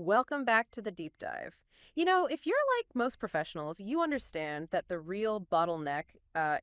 Welcome back to the deep dive. If you're like most professionals, you understand that the real bottleneck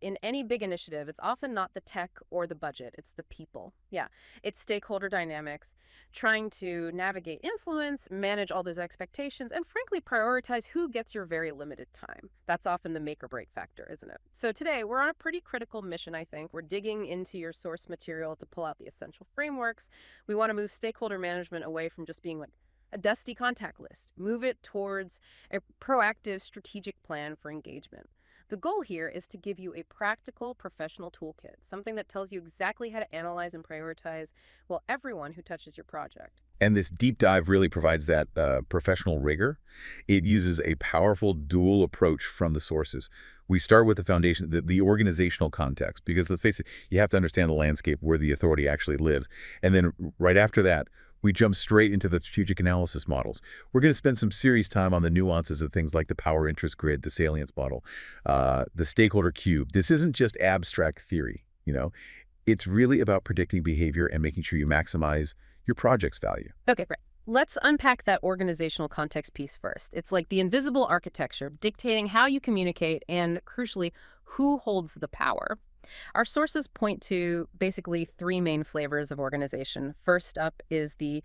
in any big initiative, it's often not the tech or the budget, it's the people. Yeah, it's stakeholder dynamics, trying to navigate influence, manage all those expectations, and frankly, prioritize who gets your very limited time. That's often the make or break factor, isn't it? So today, we're on a pretty critical mission, I think. We're digging into your source material to pull out the essential frameworks. We want to move stakeholder management away from just being like a dusty contact list, move it towards a proactive strategic plan for engagement. The goal here is to give you a practical professional toolkit, something that tells you exactly how to analyze and prioritize, well, everyone who touches your project. And this deep dive really provides that professional rigor. It uses a powerful dual approach from the sources. We start with the foundation, the organizational context, because let's face it, you have to understand the landscape where the authority actually lives. And then right after that, we jump straight into the strategic analysis models. We're going to spend some serious time on the nuances of things like the power interest grid, the salience model, the stakeholder cube. This isn't just abstract theory, It's really about predicting behavior and making sure you maximize your project's value. Okay, great. Let's unpack that organizational context piece first. It's like the invisible architecture dictating how you communicate and, crucially, who holds the power. Our sources point to basically three main flavors of organization. First up is the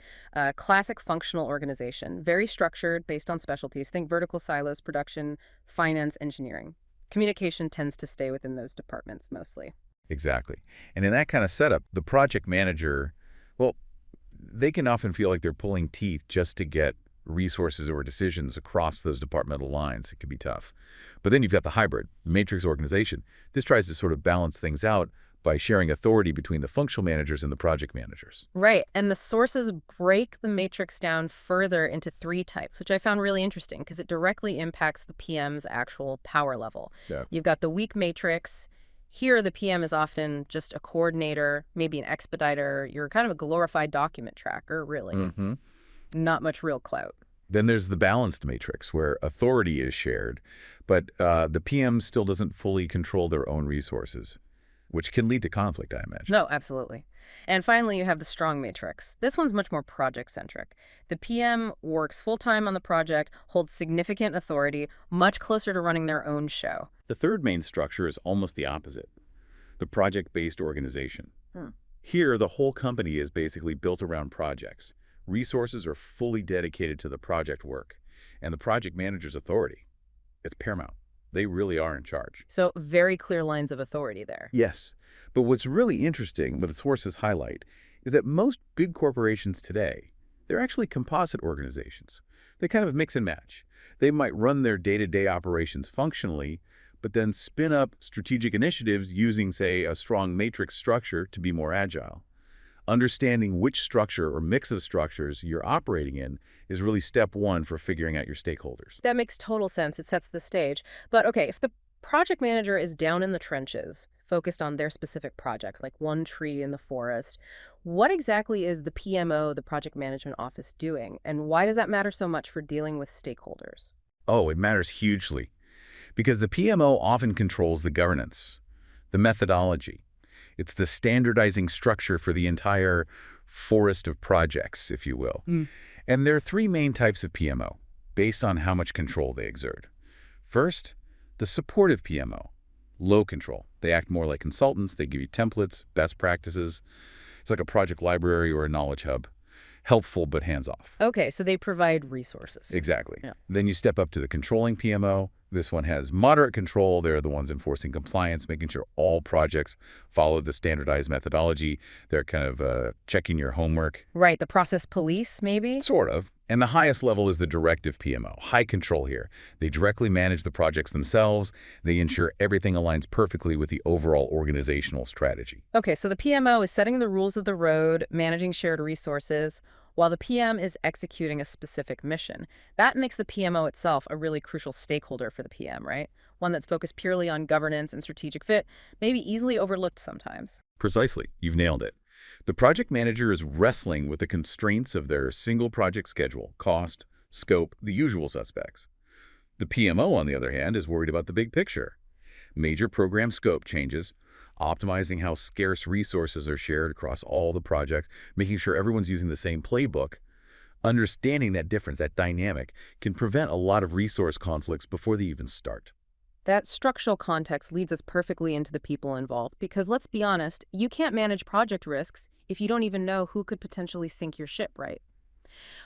classic functional organization, very structured, based on specialties. Think vertical silos, production, finance, engineering. Communication tends to stay within those departments mostly. Exactly. And in that kind of setup, the project manager, well, they can often feel like they're pulling teeth just to get resources or decisions across those departmental lines. It can be tough. But then you've got the hybrid, matrix organization. This tries to sort of balance things out by sharing authority between the functional managers and the project managers. Right. And the sources break the matrix down further into three types, which I found really interesting because it directly impacts the PM's actual power level. Yeah. You've got the weak matrix. Here, the PM is often just a coordinator, maybe an expediter. You're kind of a glorified document tracker, really. Mm-hmm. Not much real clout. Then there's the balanced matrix where authority is shared, but the PM still doesn't fully control their own resources, which can lead to conflict, I imagine. No, absolutely. And finally, you have the strong matrix. This one's much more project-centric. The PM works full-time on the project, holds significant authority, much closer to running their own show. The third main structure is almost the opposite, the project-based organization. Here, the whole company is basically built around projects. Resources are fully dedicated to the project work, and the project manager's authority, it's paramount. They really are in charge. So very clear lines of authority there. Yes, but what's really interesting, what the sources highlight, is that most big corporations today, they're actually composite organizations. They kind of mix and match. They might run their day-to-day operations functionally, but then spin up strategic initiatives using, say, a strong matrix structure to be more agile. Understanding which structure or mix of structures you're operating in is really step one for figuring out your stakeholders. That makes total sense. It sets the stage. But okay, if the project manager is down in the trenches, focused on their specific project, like one tree in the forest, what exactly is the PMO, the project management office, doing? And why does that matter so much for dealing with stakeholders? Oh, it matters hugely. Because the PMO often controls the governance, the methodology. It's the standardizing structure for the entire forest of projects, if you will. And there are three main types of PMO, based on how much control they exert. First, the supportive PMO, low control. They act more like consultants. They give you templates, best practices. It's like a project library or a knowledge hub. Helpful, but hands-off. Okay, so they provide resources. Exactly. Yeah. Then you step up to the controlling PMO. This one has moderate control. They're the ones enforcing compliance, making sure all projects follow the standardized methodology. They're kind of checking your homework. Right, the process police, maybe? Sort of. And the highest level is the directive PMO, high control here. They directly manage the projects themselves. They ensure everything aligns perfectly with the overall organizational strategy. Okay, so the PMO is setting the rules of the road, managing shared resources, while the PM is executing a specific mission. That makes the PMO itself a really crucial stakeholder for the PM, right? One that's focused purely on governance and strategic fit, maybe easily overlooked sometimes. Precisely. You've nailed it. The project manager is wrestling with the constraints of their single project schedule, cost, scope, the usual suspects. The PMO, on the other hand, is worried about the big picture. Major program scope changes, optimizing how scarce resources are shared across all the projects, making sure everyone's using the same playbook, Understanding that difference, that dynamic, can prevent a lot of resource conflicts before they even start. That structural context leads us perfectly into the people involved because let's be honest, you can't manage project risks if you don't even know who could potentially sink your ship, right?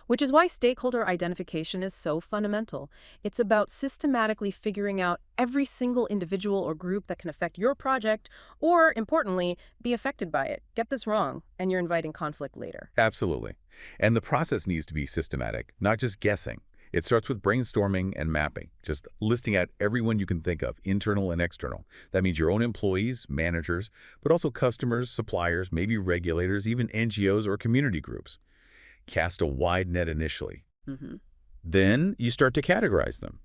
Which is why stakeholder identification is so fundamental. It's about systematically figuring out every single individual or group that can affect your project or, importantly, be affected by it. Get this wrong, and you're inviting conflict later. Absolutely. And the process needs to be systematic, not just guessing. It starts with brainstorming and mapping, just listing out everyone you can think of, internal and external. That means your own employees, managers, but also customers, suppliers, maybe regulators, even NGOs or community groups. Cast a wide net initially. Then you start to categorize them.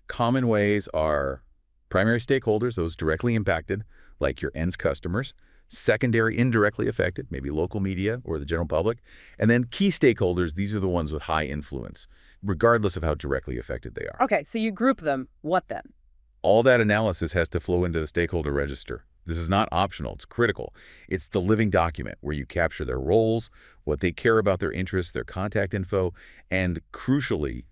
Common ways are primary stakeholders, those directly impacted, like your ends customers, secondary indirectly affected, maybe local media or the general public, and then key stakeholders, these are the ones with high influence, regardless of how directly affected they are. Okay, so you group them. What then? All that analysis has to flow into the stakeholder register. This is not optional, it's critical. It's the living document where you capture their roles, what they care about, their interests, their contact info, and crucially,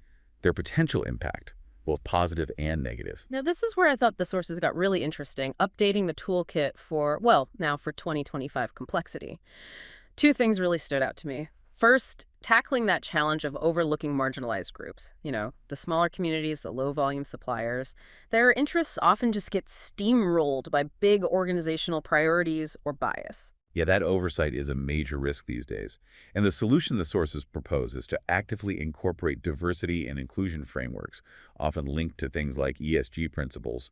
their potential impact, both positive and negative. Now, this is where I thought the sources got really interesting, updating the toolkit for, well, now for 2025 complexity. Two things really stood out to me. First, tackling that challenge of overlooking marginalized groups. You know, the smaller communities, the low-volume suppliers. Their interests often just get steamrolled by big organizational priorities or bias. Yeah, that oversight is a major risk these days. And the solution the sources propose is to actively incorporate diversity and inclusion frameworks, often linked to things like ESG principles,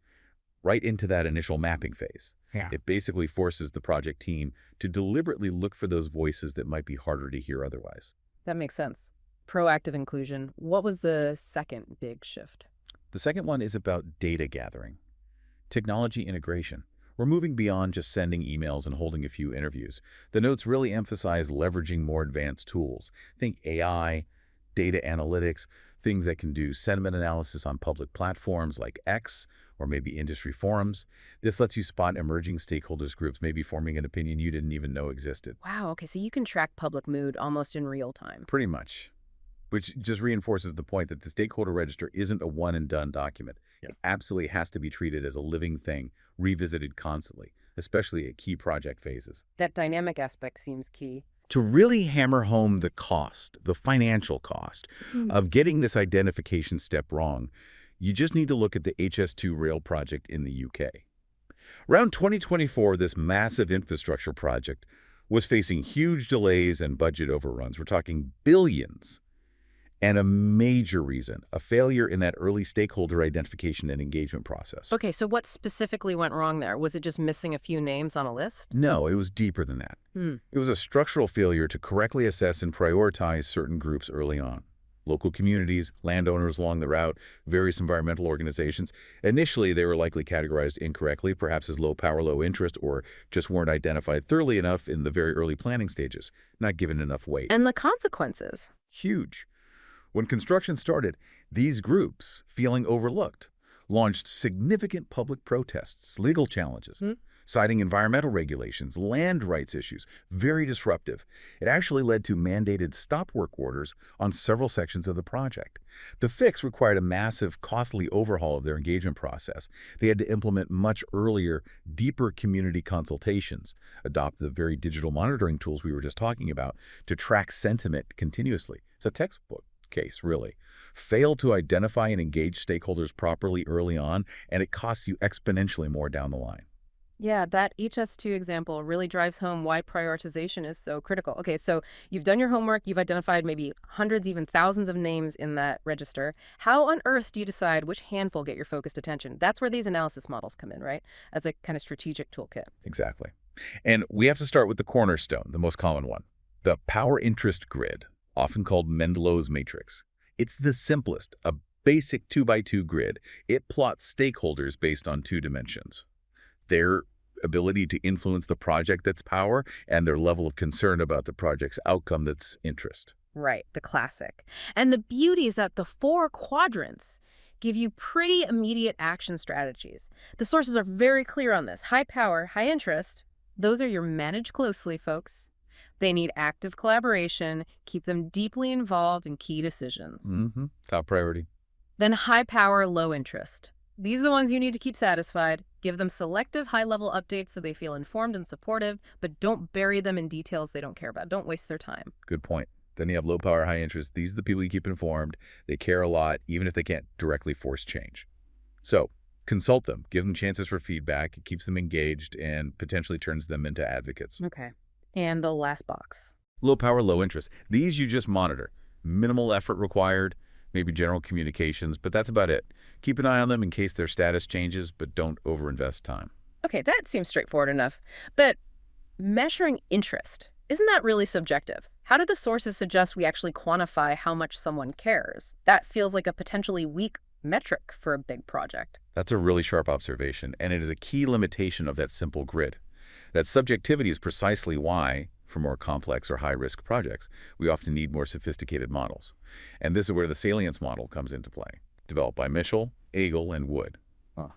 right into that initial mapping phase. Yeah. It basically forces the project team to deliberately look for those voices that might be harder to hear otherwise. That makes sense. Proactive inclusion. What was the second big shift? The second one is about data gathering. Technology integration. We're moving beyond just sending emails and holding a few interviews. The notes really emphasize leveraging more advanced tools. Think AI, data analytics, things that can do sentiment analysis on public platforms like X or maybe industry forums. This lets you spot emerging stakeholders groups maybe forming an opinion you didn't even know existed. Wow, okay, so you can track public mood almost in real time. Pretty much. Which just reinforces the point that the stakeholder register isn't a one-and-done document. Yeah. It absolutely has to be treated as a living thing, revisited constantly, especially at key project phases. That dynamic aspect seems key. To really hammer home the cost, the financial cost of getting this identification step wrong, you just need to look at the HS2 rail project in the UK. Around 2024, this massive infrastructure project was facing huge delays and budget overruns. We're talking billions. And a major reason, a failure in that early stakeholder identification and engagement process. Okay, so what specifically went wrong there? Was it just missing a few names on a list? No, it was deeper than that. It was a structural failure to correctly assess and prioritize certain groups early on. Local communities, landowners along the route, various environmental organizations. Initially, they were likely categorized incorrectly, perhaps as low power, low interest, or just weren't identified thoroughly enough in the very early planning stages, not given enough weight. And the consequences? Huge. When construction started, these groups, feeling overlooked, launched significant public protests, legal challenges, citing environmental regulations, land rights issues, very disruptive. It actually led to mandated stop work orders on several sections of the project. The fix required a massive, costly overhaul of their engagement process. They had to implement much earlier, deeper community consultations, adopt the very digital monitoring tools we were just talking about to track sentiment continuously. It's a textbook case, really. Fail to identify and engage stakeholders properly early on, and it costs you exponentially more down the line. Yeah, that HS2 example really drives home why prioritization is so critical. Okay, so you've done your homework, you've identified maybe hundreds, even thousands of names in that register. How on earth do you decide which handful get your focused attention? That's where these analysis models come in, right? As a kind of strategic toolkit. Exactly. And we have to start with the cornerstone, the most common one, the power interest grid, often called Mendelow's matrix. It's the simplest, a basic 2x2 grid. It plots stakeholders based on two dimensions: their ability to influence the project that's power, and their level of concern about the project's outcome that's interest. Right, the classic. And the beauty is that the four quadrants give you pretty immediate action strategies. The sources are very clear on this. High power, high interest, those are your manage closely, folks. They need active collaboration, keep them deeply involved in key decisions. Top priority. Then high power, low interest. These are the ones you need to keep satisfied. Give them selective high-level updates so they feel informed and supportive, but don't bury them in details they don't care about. Don't waste their time. Good point. Then you have low power, high interest. These are the people you keep informed. They care a lot, even if they can't directly force change. So consult them. Give them chances for feedback. It keeps them engaged and potentially turns them into advocates. Okay. And the last box. Low power, low interest. These you just monitor. Minimal effort required, maybe general communications, but that's about it. Keep an eye on them in case their status changes, but don't overinvest time. Okay, that seems straightforward enough. But measuring interest, isn't that really subjective? How do the sources suggest we actually quantify how much someone cares? That feels like a potentially weak metric for a big project. That's a really sharp observation, and it is a key limitation of that simple grid. That subjectivity is precisely why, for more complex or high-risk projects, we often need more sophisticated models. And this is where the salience model comes into play, developed by Mitchell, Agel, and Wood.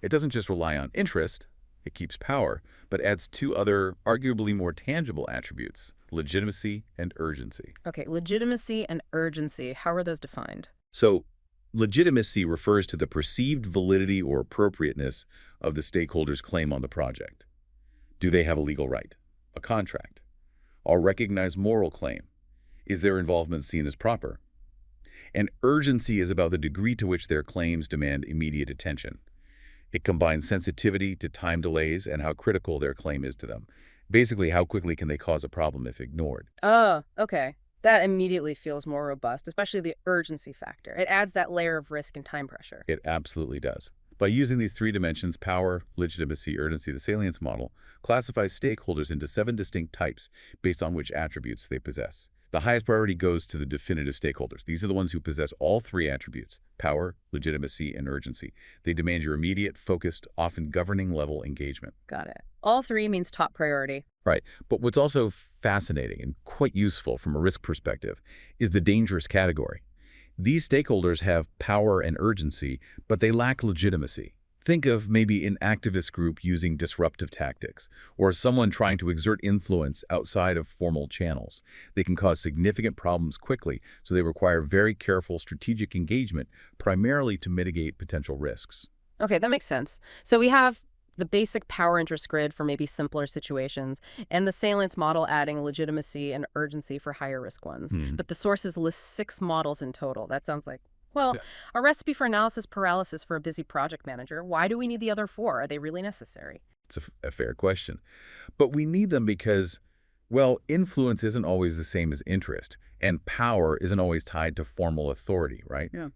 It doesn't just rely on interest, it keeps power, but adds two other, arguably more tangible attributes, legitimacy and urgency. Okay, legitimacy and urgency, how are those defined? So, legitimacy refers to the perceived validity or appropriateness of the stakeholder's claim on the project. Do they have a legal right, a contract, or recognized moral claim? Is their involvement seen as proper? And urgency is about the degree to which their claims demand immediate attention. It combines sensitivity to time delays and how critical their claim is to them. Basically, how quickly can they cause a problem if ignored? Oh, okay. That immediately feels more robust, especially the urgency factor. It adds that layer of risk and time pressure. It absolutely does. By using these three dimensions, power, legitimacy, urgency, the salience model classifies stakeholders into 7 distinct types based on which attributes they possess. The highest priority goes to the definitive stakeholders. These are the ones who possess all 3 attributes, power, legitimacy, and urgency. They demand your immediate, focused, often governing-level engagement. Got it. All 3 means top priority. Right. But what's also fascinating and quite useful from a risk perspective is the dangerous category. These stakeholders have power and urgency, but they lack legitimacy. Think of maybe an activist group using disruptive tactics, or someone trying to exert influence outside of formal channels. They can cause significant problems quickly, so they require very careful strategic engagement, primarily to mitigate potential risks. Okay, that makes sense. So we have the basic power interest grid for maybe simpler situations, and the salience model adding legitimacy and urgency for higher risk ones. But the sources list 6 models in total. That sounds like, well, a recipe for analysis paralysis for a busy project manager. Why do we need the other 4? Are they really necessary? It's a fair question. But we need them because, well, influence isn't always the same as interest, and power isn't always tied to formal authority, right? Yeah.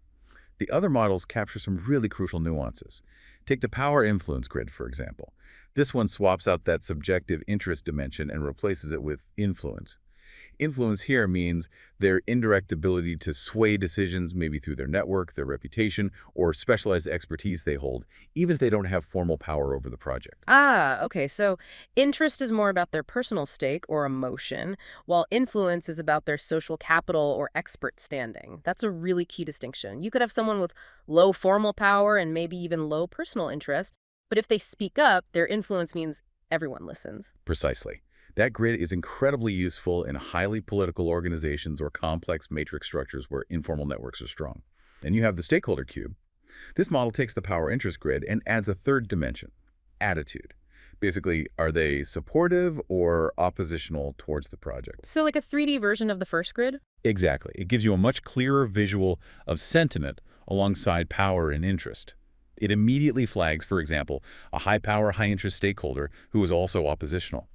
The other models capture some really crucial nuances. Take the power influence grid, for example. This one swaps out that subjective interest dimension and replaces it with influence. Influence here means their indirect ability to sway decisions, maybe through their network, their reputation, or specialized expertise they hold, even if they don't have formal power over the project. Ah, okay. So interest is more about their personal stake or emotion, while influence is about their social capital or expert standing. That's a really key distinction. You could have someone with low formal power and maybe even low personal interest, but if they speak up, their influence means everyone listens. Precisely. That grid is incredibly useful in highly political organizations or complex matrix structures where informal networks are strong. And you have the stakeholder cube. This model takes the power interest grid and adds a 3rd dimension, attitude. Basically, are they supportive or oppositional towards the project? So like a 3D version of the first grid? Exactly. It gives you a much clearer visual of sentiment alongside power and interest. It immediately flags, for example, a high-power, high-interest stakeholder who is also oppositional.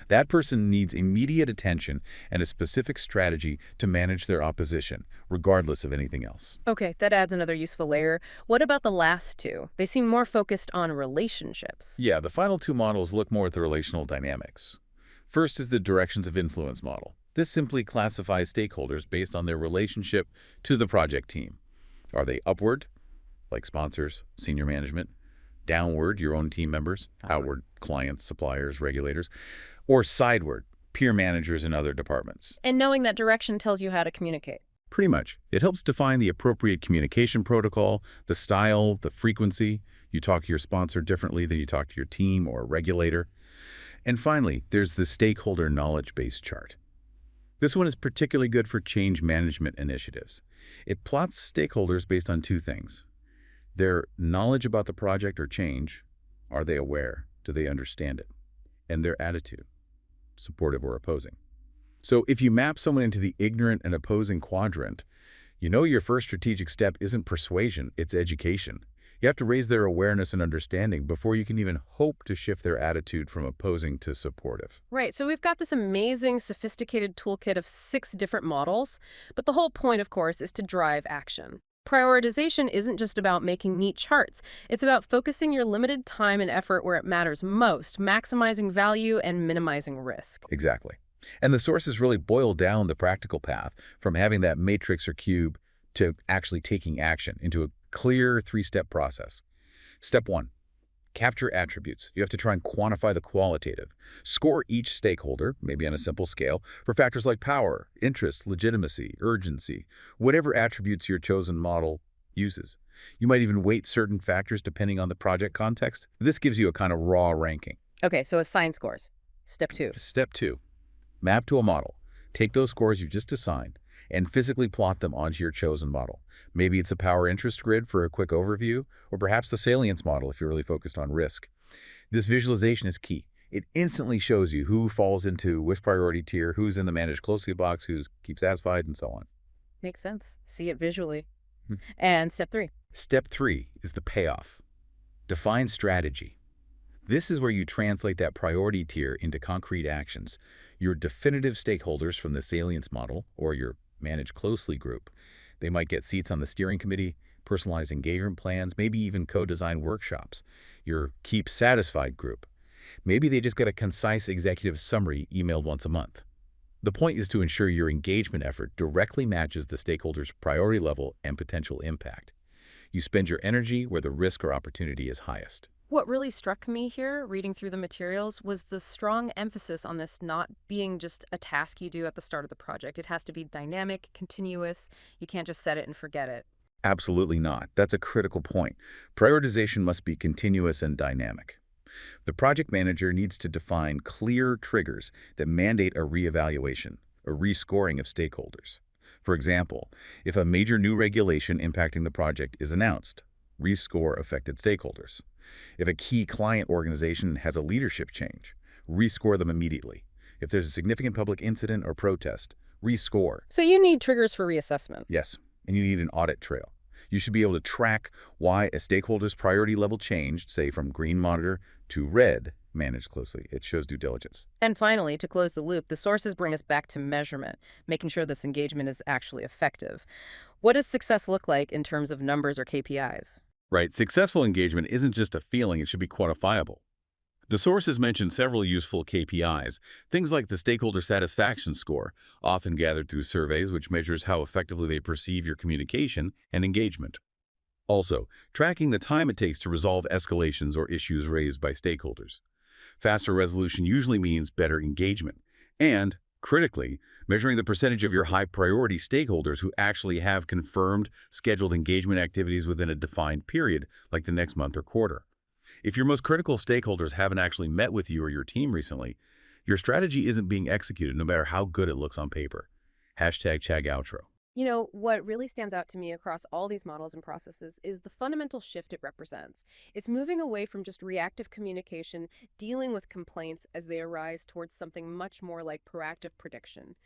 That person needs immediate attention and a specific strategy to manage their opposition, regardless of anything else. Okay, that adds another useful layer. What about the last 2? They seem more focused on relationships. Yeah, the final 2 models look more at the relational dynamics. First is the directions of influence model. This simply classifies stakeholders based on their relationship to the project team. Are they upward, like sponsors, senior management? Downward, your own team members, outward, clients, suppliers, regulators, or sideward, peer managers in other departments. And knowing that direction tells you how to communicate. Pretty much. It helps define the appropriate communication protocol, the style, the frequency. You talk to your sponsor differently than you talk to your team or regulator. And finally, there's the stakeholder knowledge base chart. This one is particularly good for change management initiatives. It plots stakeholders based on two things: their knowledge about the project or change, are they aware, do they understand it, and their attitude, supportive or opposing. So if you map someone into the ignorant and opposing quadrant, you know your first strategic step isn't persuasion, it's education. You have to raise their awareness and understanding before you can even hope to shift their attitude from opposing to supportive. Right, so we've got this amazing, sophisticated toolkit of 6 different models, but the whole point, of course, is to drive action. Prioritization isn't just about making neat charts. It's about focusing your limited time and effort where it matters most, maximizing value and minimizing risk. Exactly. And the sources really boil down the practical path from having that matrix or cube to actually taking action into a clear 3-step process. Step 1, capture attributes. You have to try and quantify the qualitative. Score each stakeholder, maybe on a simple scale, for factors like power, interest, legitimacy, urgency, whatever attributes your chosen model uses. You might even weight certain factors depending on the project context. This gives you a kind of raw ranking. Okay, so assign scores. Step 2. Step 2, map to a model. Take those scores you just assigned and physically plot them onto your chosen model. Maybe it's a power interest grid for a quick overview, or perhaps the salience model if you're really focused on risk. This visualization is key. It instantly shows you who falls into which priority tier, who's in the manage closely box, who's keep satisfied, and so on. Makes sense. See it visually. Hmm. And step 3. Step 3 is the payoff. Define strategy. This is where you translate that priority tier into concrete actions. Your definitive stakeholders from the salience model, or your manage closely group. They might get seats on the steering committee, personalized engagement plans, maybe even co-design workshops. Your keep satisfied group. Maybe they just get a concise executive summary emailed once a month. The point is to ensure your engagement effort directly matches the stakeholder's priority level and potential impact. You spend your energy where the risk or opportunity is highest. What really struck me here, reading through the materials, was the strong emphasis on this not being just a task you do at the start of the project. It has to be dynamic, continuous. You can't just set it and forget it. Absolutely not. That's a critical point. Prioritization must be continuous and dynamic. The project manager needs to define clear triggers that mandate a reevaluation, a rescoring of stakeholders. For example, if a major new regulation impacting the project is announced, rescore affected stakeholders. If a key client organization has a leadership change, rescore them immediately. If there's a significant public incident or protest, rescore. So you need triggers for reassessment. Yes, and you need an audit trail. You should be able to track why a stakeholder's priority level changed, say from green monitor to red, manage closely. It shows due diligence. And finally, to close the loop, the sources bring us back to measurement, making sure this engagement is actually effective. What does success look like in terms of numbers or KPIs? Right, successful engagement isn't just a feeling, it should be quantifiable. The sources mention several useful KPIs, things like the stakeholder satisfaction score, often gathered through surveys, which measures how effectively they perceive your communication and engagement. Also, tracking the time it takes to resolve escalations or issues raised by stakeholders. Faster resolution usually means better engagement. And, critically, measuring the percentage of your high-priority stakeholders who actually have confirmed scheduled engagement activities within a defined period, like the next month or quarter. If your most critical stakeholders haven't actually met with you or your team recently, your strategy isn't being executed no matter how good it looks on paper. #Chag outro. You know, what really stands out to me across all these models and processes is the fundamental shift it represents. It's moving away from just reactive communication, dealing with complaints as they arise, towards something much more like proactive prediction.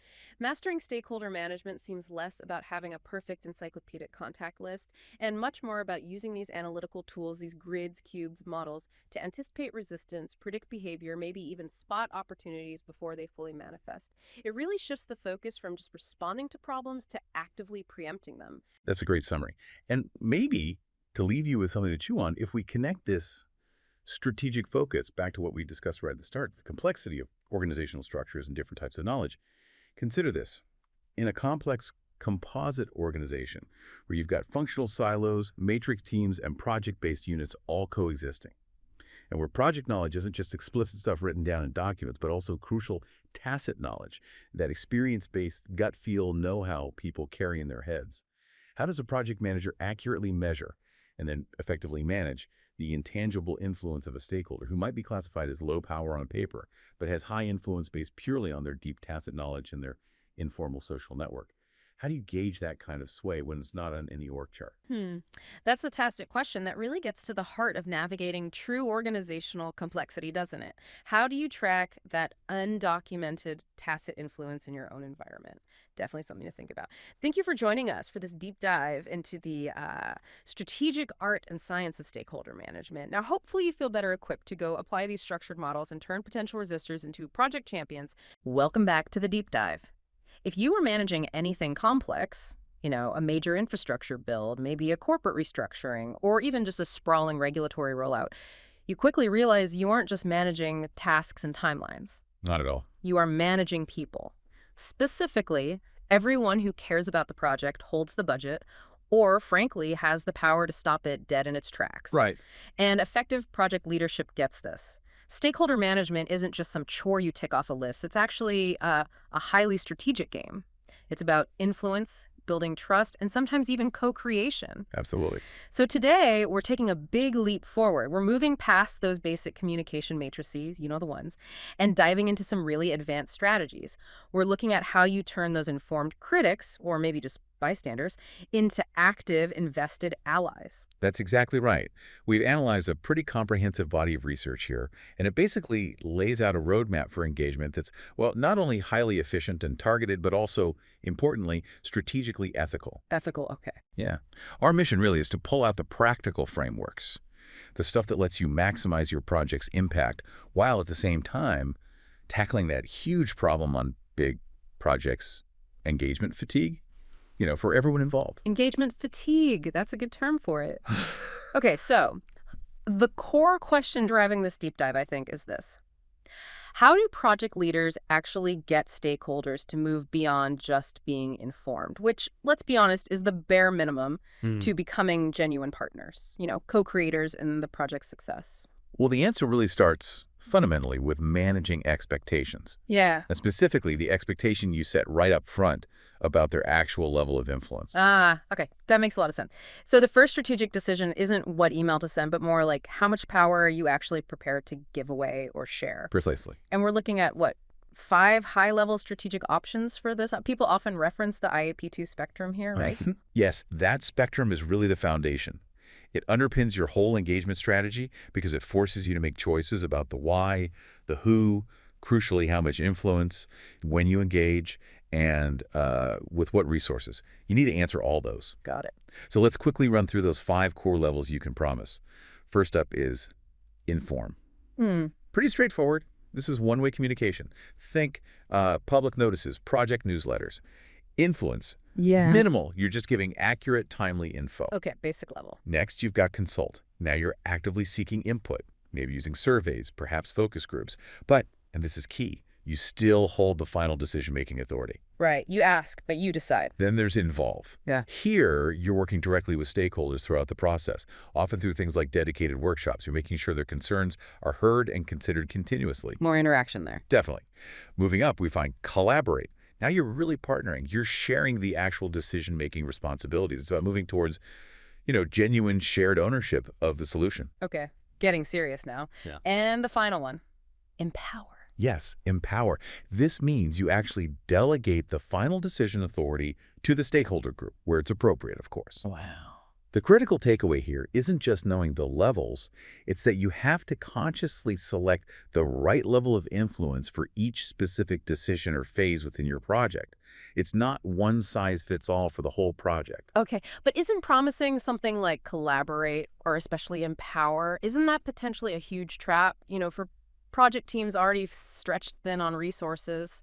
Mastering stakeholder management seems less about having a perfect encyclopedic contact list and much more about using these analytical tools, these grids, cubes, models, to anticipate resistance, predict behavior, maybe even spot opportunities before they fully manifest. It really shifts the focus from just responding to problems to actively preempting them. That's a great summary. And maybe to leave you with something to chew on, if we connect this strategic focus back to what we discussed right at the start, the complexity of organizational structures and different types of knowledge, consider this. In a complex composite organization where you've got functional silos, matrix teams, and project-based units all coexisting, and where project knowledge isn't just explicit stuff written down in documents, but also crucial tacit knowledge, that experience-based gut feel know-how people carry in their heads. How does a project manager accurately measure and then effectively manage the intangible influence of a stakeholder who might be classified as low power on paper, but has high influence based purely on their deep tacit knowledge and their informal social network. How do you gauge that kind of sway when it's not on any org chart? That's a fantastic question that really gets to the heart of navigating true organizational complexity, doesn't it? How do you track that undocumented tacit influence in your own environment? Definitely something to think about. Thank you for joining us for this deep dive into the strategic art and science of stakeholder management. Now, hopefully you feel better equipped to go apply these structured models and turn potential resistors into project champions. Welcome back to the deep dive. If you were managing anything complex, a major infrastructure build, maybe a corporate restructuring, or even just a sprawling regulatory rollout, you quickly realize you aren't just managing tasks and timelines. Not at all. You are managing people. Specifically, everyone who cares about the project holds the budget or, frankly, has the power to stop it dead in its tracks. Right. And effective project leadership gets this. Stakeholder management isn't just some chore you tick off a list. It's actually a highly strategic game. It's about influence, building trust, and sometimes even co-creation. Absolutely. So today, we're taking a big leap forward. We're moving past those basic communication matrices, the ones, and diving into some really advanced strategies. We're looking at how you turn those informed critics, or maybe just bystanders, into active, invested allies. That's exactly right. We've analyzed a pretty comprehensive body of research here, and it basically lays out a roadmap for engagement that's, well, not only highly efficient and targeted, but also, importantly, strategically ethical. Ethical, okay. Yeah. Our mission really is to pull out the practical frameworks, the stuff that lets you maximize your project's impact, while at the same time tackling that huge problem on big projects, engagement fatigue. For everyone involved. Engagement fatigue. That's a good term for it. Okay, so the core question driving this deep dive, I think, is this. How do project leaders actually get stakeholders to move beyond just being informed, which, let's be honest, is the bare minimum to becoming genuine partners, co-creators in the project's success? Well, the answer really starts fundamentally with managing expectations. Yeah. And specifically, the expectation you set right up front about their actual level of influence. Okay. That makes a lot of sense. So the first strategic decision isn't what email to send, but more like how much power are you actually prepared to give away or share? Precisely. And we're looking at, 5 high-level strategic options for this? People often reference the IAP2 spectrum here, right? Yes, that spectrum is really the foundation. It underpins your whole engagement strategy because it forces you to make choices about the why, the who, crucially how much influence, when you engage, and with what resources. You need to answer all those. Got it. So let's quickly run through those 5 core levels you can promise. First up is inform. Pretty straightforward. This is one-way communication. Think public notices, project newsletters. Influence. Yeah. Minimal. You're just giving accurate, timely info. Okay, basic level. Next, you've got consult. Now you're actively seeking input, maybe using surveys, perhaps focus groups. But, and this is key, you still hold the final decision-making authority. Right. You ask, but you decide. Then there's involve. Yeah. Here, you're working directly with stakeholders throughout the process, often through things like dedicated workshops. You're making sure their concerns are heard and considered continuously. More interaction there. Definitely. Moving up, we find collaborate. Now you're really partnering. You're sharing the actual decision-making responsibilities. It's about moving towards, genuine shared ownership of the solution. Okay. Getting serious now. Yeah. And the final one, empower. Yes, empower. This means you actually delegate the final decision authority to the stakeholder group, where it's appropriate, of course. Wow. The critical takeaway here isn't just knowing the levels, it's that you have to consciously select the right level of influence for each specific decision or phase within your project. It's not one size fits all for the whole project. Okay, but isn't promising something like collaborate or especially empower, isn't that potentially a huge trap, for project teams already stretched thin on resources?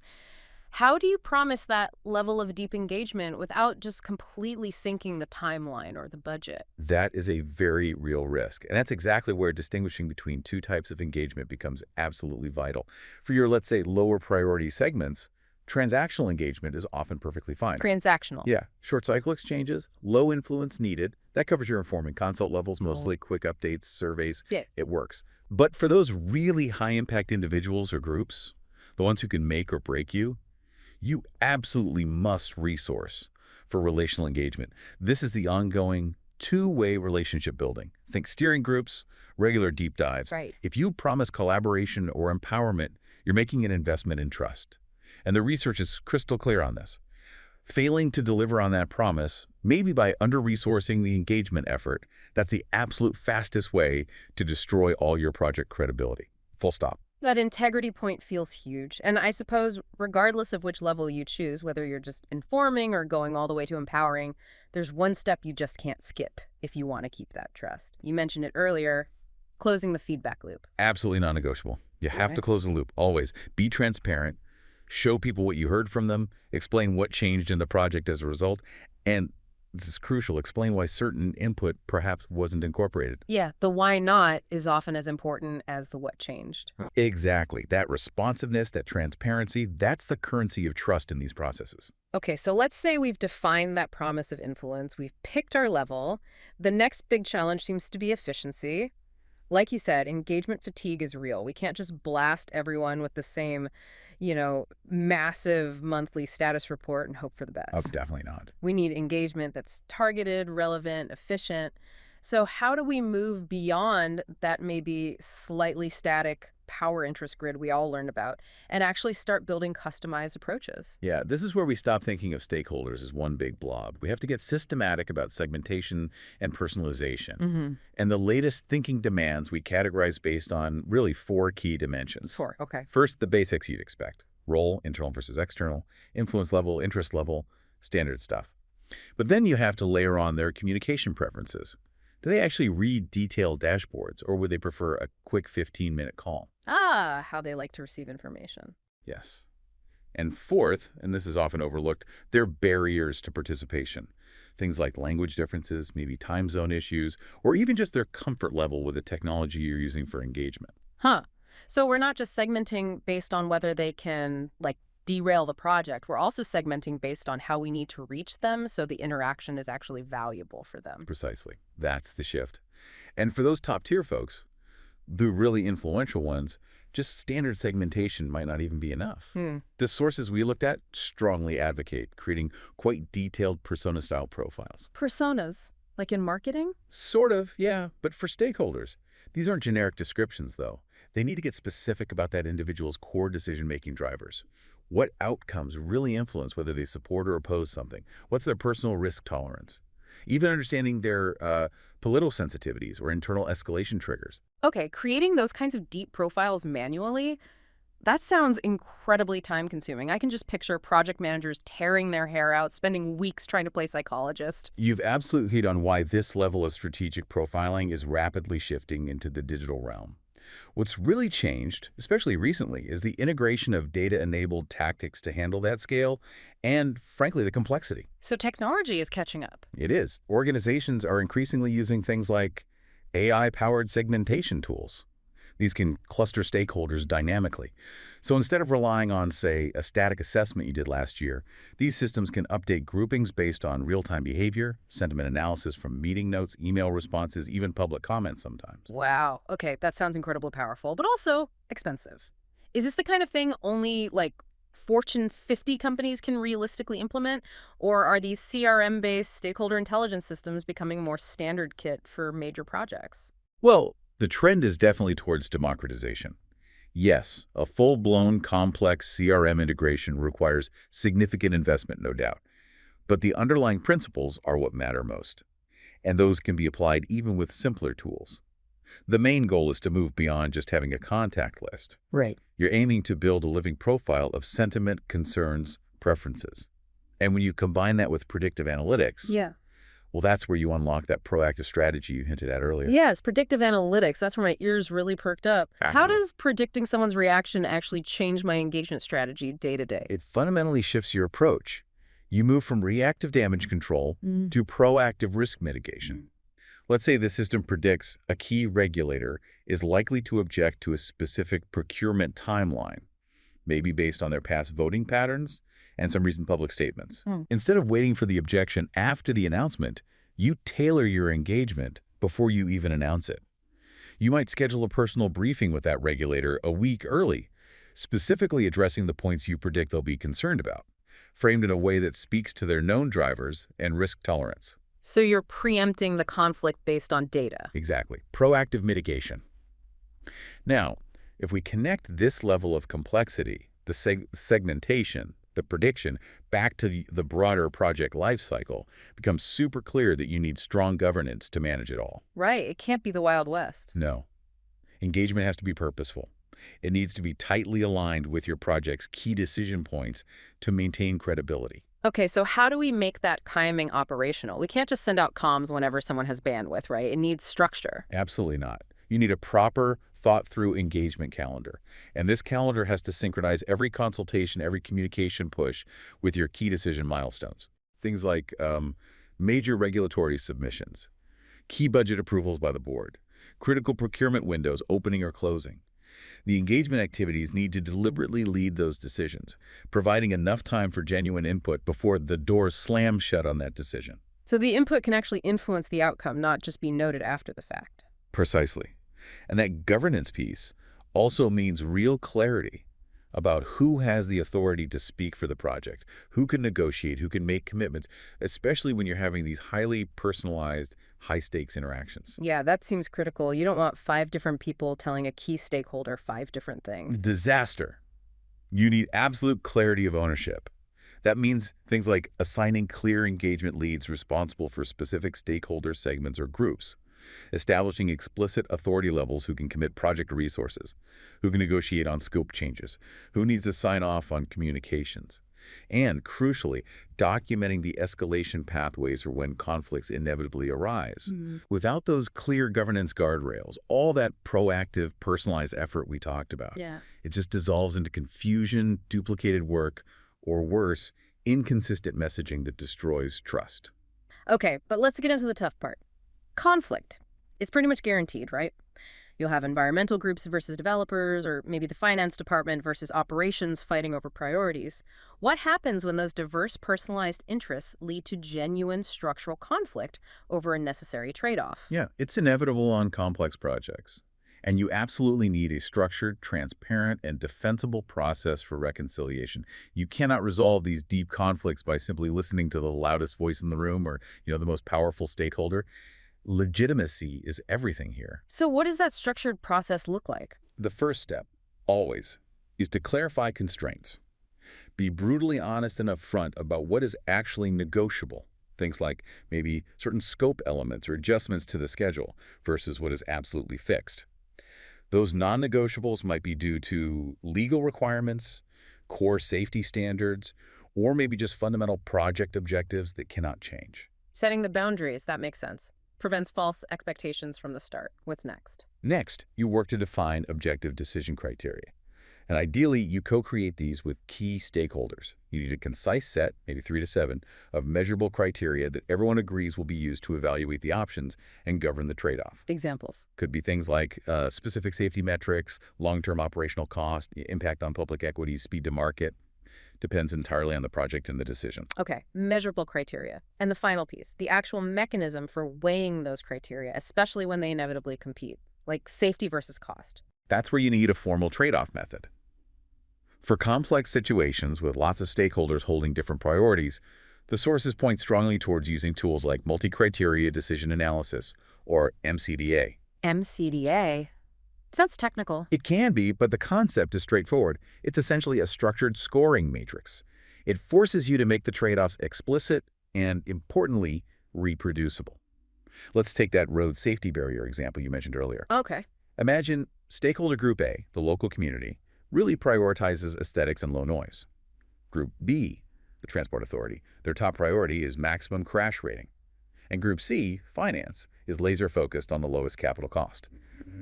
How do you promise that level of deep engagement without just completely sinking the timeline or the budget? That is a very real risk. And that's exactly where distinguishing between 2 types of engagement becomes absolutely vital. For your, let's say, lower priority segments, transactional engagement is often perfectly fine. Transactional. Yeah. Short cycle exchanges, low influence needed. That covers your informing consult levels, mostly quick updates, surveys. Yeah. It works. But for those really high impact individuals or groups, the ones who can make or break you absolutely must resource for relational engagement. This is the ongoing 2-way relationship building. Think steering groups, regular deep dives. Right. If you promise collaboration or empowerment, you're making an investment in trust. And the research is crystal clear on this. Failing to deliver on that promise, maybe by under-resourcing the engagement effort, that's the absolute fastest way to destroy all your project credibility. Full stop. That integrity point feels huge. And I suppose regardless of which level you choose, whether you're just informing or going all the way to empowering, there's one step you just can't skip if you want to keep that trust. You mentioned it earlier, closing the feedback loop. Absolutely non-negotiable. You have to close the loop, always. Be transparent, show people what you heard from them, explain what changed in the project as a result, and this is crucial, explain why certain input perhaps wasn't incorporated. Yeah, the why not is often as important as the what changed. Exactly. That responsiveness, that transparency, that's the currency of trust in these processes. Okay, so let's say we've defined that promise of influence, we've picked our level. The next big challenge seems to be efficiency. Like you said, engagement fatigue is real. We can't just blast everyone with the same, massive monthly status report and hope for the best. Oh, definitely not. We need engagement that's targeted, relevant, efficient. So how do we move beyond that maybe slightly static power interest grid we all learned about and actually start building customized approaches? Yeah, this is where we stop thinking of stakeholders as one big blob. We have to get systematic about segmentation and personalization. And the latest thinking demands we categorize based on really 4 key dimensions. 4, okay. First, the basics you'd expect. Role, internal versus external, influence level, interest level, standard stuff. But then you have to layer on their communication preferences. Do they actually read detailed dashboards, or would they prefer a quick 15-minute call? Ah, how they like to receive information. Yes. And fourth, and this is often overlooked, they're barriers to participation. Things like language differences, maybe time zone issues, or even just their comfort level with the technology you're using for engagement. Huh. So we're not just segmenting based on whether they can, derail the project. We're also segmenting based on how we need to reach them so the interaction is actually valuable for them. Precisely. That's the shift. And for those top-tier folks, the really influential ones, just standard segmentation might not even be enough. The sources we looked at strongly advocate creating quite detailed persona-style profiles. Personas? Like in marketing? Sort of, yeah, but for stakeholders. These aren't generic descriptions, though. They need to get specific about that individual's core decision-making drivers. What outcomes really influence whether they support or oppose something? What's their personal risk tolerance? Even understanding their political sensitivities or internal escalation triggers. Okay, creating those kinds of deep profiles manually, that sounds incredibly time-consuming. I can just picture project managers tearing their hair out, spending weeks trying to play psychologist. You've absolutely hit on why this level of strategic profiling is rapidly shifting into the digital realm. What's really changed, especially recently, is the integration of data-enabled tactics to handle that scale and, frankly, the complexity. So technology is catching up. It is. Organizations are increasingly using things like AI-powered segmentation tools. These can cluster stakeholders dynamically. So instead of relying on, say, a static assessment you did last year, these systems can update groupings based on real-time behavior, sentiment analysis from meeting notes, email responses, even public comments sometimes. Wow. Okay, that sounds incredibly powerful, but also expensive. Is this the kind of thing only, Fortune 50 companies can realistically implement? Or are these CRM-based stakeholder intelligence systems becoming more standard kit for major projects? Well, the trend is definitely towards democratization. Yes, a full-blown, complex CRM integration requires significant investment, no doubt. But the underlying principles are what matter most. And those can be applied even with simpler tools. The main goal is to move beyond just having a contact list. Right. You're aiming to build a living profile of sentiment, concerns, preferences. And when you combine that with predictive analytics, well, that's where you unlock that proactive strategy you hinted at earlier. Yes, predictive analytics. That's where my ears really perked up. How does predicting someone's reaction actually change my engagement strategy day to day? It fundamentally shifts your approach. You move from reactive damage control to proactive risk mitigation. Let's say the system predicts a key regulator is likely to object to a specific procurement timeline, maybe based on their past voting patterns and some recent public statements. Instead of waiting for the objection after the announcement, you tailor your engagement before you even announce it. You might schedule a personal briefing with that regulator a week early, specifically addressing the points you predict they'll be concerned about, framed in a way that speaks to their known drivers and risk tolerance. So you're preempting the conflict based on data. Exactly. Proactive mitigation. Now, if we connect this level of complexity the segmentation, the prediction, back to the broader project lifecycle, becomes super clear that you need strong governance to manage it all. Right. It can't be the Wild West. No. Engagement has to be purposeful. It needs to be tightly aligned with your project's key decision points to maintain credibility. Okay, so how do we make that timing operational? We can't just send out comms whenever someone has bandwidth, right? It needs structure. Absolutely not. You need a proper, thought-through engagement calendar. And this calendar has to synchronize every consultation, every communication push with your key decision milestones. Things like major regulatory submissions, key budget approvals by the board, critical procurement windows opening or closing. The engagement activities need to deliberately lead those decisions, providing enough time for genuine input before the doors slam shut on that decision. So the input can actually influence the outcome, not just be noted after the fact. Precisely. And that governance piece also means real clarity about who has the authority to speak for the project, who can negotiate, who can make commitments, especially when you're having these highly personalized, high-stakes interactions. Yeah, that seems critical. You don't want 5 different people telling a key stakeholder 5 different things. Disaster. You need absolute clarity of ownership. That means things like assigning clear engagement leads responsible for specific stakeholder segments or groups, establishing explicit authority levels who can commit project resources, who can negotiate on scope changes, who needs to sign off on communications, and, crucially, documenting the escalation pathways for when conflicts inevitably arise. Without those clear governance guardrails, all that proactive, personalized effort we talked about, it just dissolves into confusion, duplicated work, or worse, inconsistent messaging that destroys trust. Okay, but let's get into the tough part. Conflict. It's pretty much guaranteed, right? You'll have environmental groups versus developers, or maybe the finance department versus operations fighting over priorities. What happens when those diverse personalized interests lead to genuine structural conflict over a necessary trade-off? Yeah, it's inevitable on complex projects. And you absolutely need a structured, transparent, and defensible process for reconciliation. You cannot resolve these deep conflicts by simply listening to the loudest voice in the room or, the most powerful stakeholder. Legitimacy is everything here. So what does that structured process look like? The first step, always, is to clarify constraints. Be brutally honest and upfront about what is actually negotiable. Things like maybe certain scope elements or adjustments to the schedule versus what is absolutely fixed. Those non-negotiables might be due to legal requirements, core safety standards, or maybe just fundamental project objectives that cannot change. Setting the boundaries, that makes sense. Prevents false expectations from the start. What's next? Next, you work to define objective decision criteria. And ideally, you co-create these with key stakeholders. You need a concise set, maybe 3 to 7, of measurable criteria that everyone agrees will be used to evaluate the options and govern the trade-off. Examples. Could be things like specific safety metrics, long-term operational cost, impact on public equity, speed to market. Depends entirely on the project and the decision. Okay, measurable criteria. And the final piece, the actual mechanism for weighing those criteria, especially when they inevitably compete, like safety versus cost. That's where you need a formal trade-off method. For complex situations with lots of stakeholders holding different priorities, the sources point strongly towards using tools like multi-criteria decision analysis, or MCDA. MCDA? Sounds technical. It can be, but the concept is straightforward. It's essentially a structured scoring matrix. It forces you to make the trade-offs explicit and, importantly, reproducible. Let's take that road safety barrier example you mentioned earlier. Okay. Imagine stakeholder group A, the local community, really prioritizes aesthetics and low noise. Group B, the transport authority, their top priority is maximum crash rating. And Group C, finance, is laser-focused on the lowest capital cost.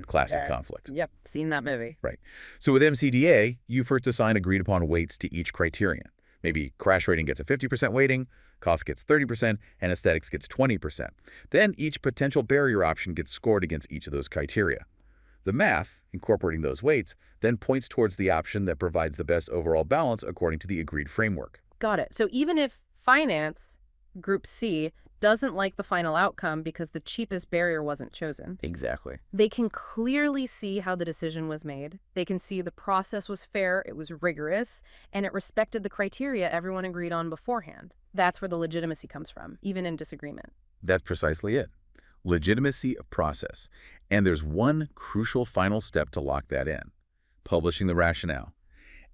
Classic conflict. Yep, seen that movie. Right. So with MCDA, you first assign agreed-upon weights to each criterion. Maybe crash rating gets a 50% weighting, cost gets 30%, and aesthetics gets 20%. Then each potential barrier option gets scored against each of those criteria. The math, incorporating those weights, then points towards the option that provides the best overall balance according to the agreed framework. Got it. So even if finance, Group C, doesn't like the final outcome because the cheapest barrier wasn't chosen, Exactly. they can clearly see how the decision was made. They can see the process was fair, it was rigorous, and it respected the criteria everyone agreed on beforehand. That's where the legitimacy comes from, even in disagreement. That's precisely it. Legitimacy of process. And there's one crucial final step to lock that in: publishing the rationale.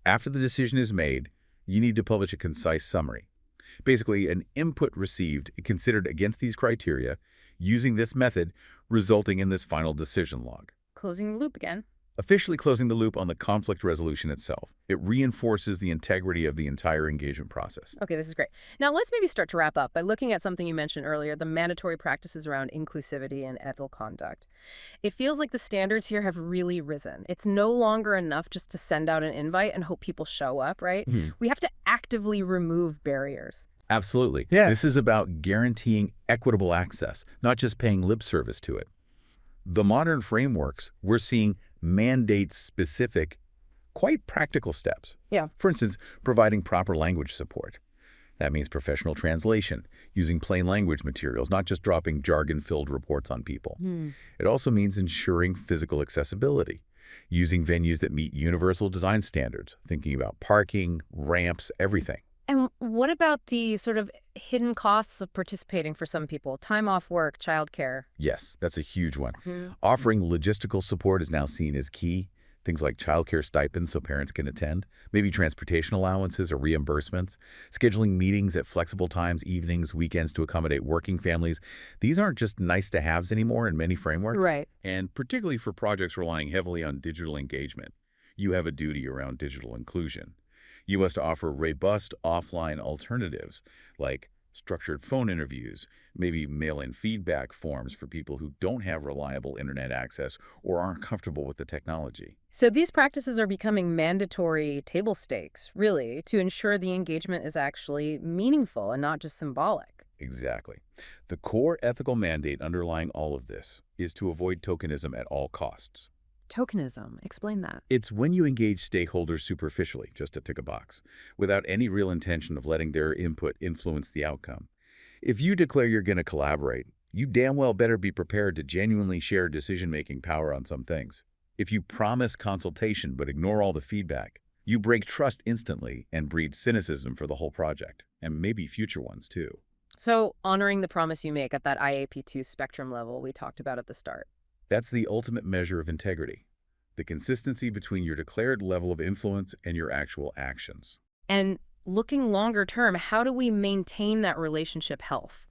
After the decision is made, you need to publish a concise summary. Basically, an input received considered against these criteria, using this method, resulting in this final decision log. Closing the loop again. Officially closing the loop on the conflict resolution itself. It reinforces the integrity of the entire engagement process. Okay, this is great. Now let's maybe start to wrap up by looking at something you mentioned earlier, the mandatory practices around inclusivity and ethical conduct. It feels like the standards here have really risen. It's no longer enough just to send out an invite and hope people show up, right? We have to actively remove barriers. Absolutely. Yeah. This is about guaranteeing equitable access, not just paying lip service to it. The modern frameworks, we're seeing mandate-specific, quite practical steps. Yeah. For instance, providing proper language support. That means professional translation, using plain language materials, not just dropping jargon-filled reports on people. It also means ensuring physical accessibility, using venues that meet universal design standards, thinking about parking, ramps, everything. And what about the sort of hidden costs of participating for some people? Time off work, childcare. Yes, that's a huge one. Offering logistical support is now seen as key. Things like childcare stipends so parents can attend, maybe transportation allowances or reimbursements, scheduling meetings at flexible times, evenings, weekends to accommodate working families. These aren't just nice-to-haves anymore in many frameworks. Right. And particularly for projects relying heavily on digital engagement, you have a duty around digital inclusion. You must offer robust offline alternatives like structured phone interviews, maybe mail-in feedback forms for people who don't have reliable internet access or aren't comfortable with the technology. So these practices are becoming mandatory table stakes, really, to ensure the engagement is actually meaningful and not just symbolic. Exactly. The core ethical mandate underlying all of this is to avoid tokenism at all costs. Tokenism. Explain that. It's when you engage stakeholders superficially, just to tick a box, without any real intention of letting their input influence the outcome. If you declare you're going to collaborate, you damn well better be prepared to genuinely share decision-making power on some things. If you promise consultation but ignore all the feedback, you break trust instantly and breed cynicism for the whole project, and maybe future ones too. So honoring the promise you make at that IAP2 spectrum level we talked about at the start. That's the ultimate measure of integrity, the consistency between your declared level of influence and your actual actions. And looking longer term, how do we maintain that relationship health?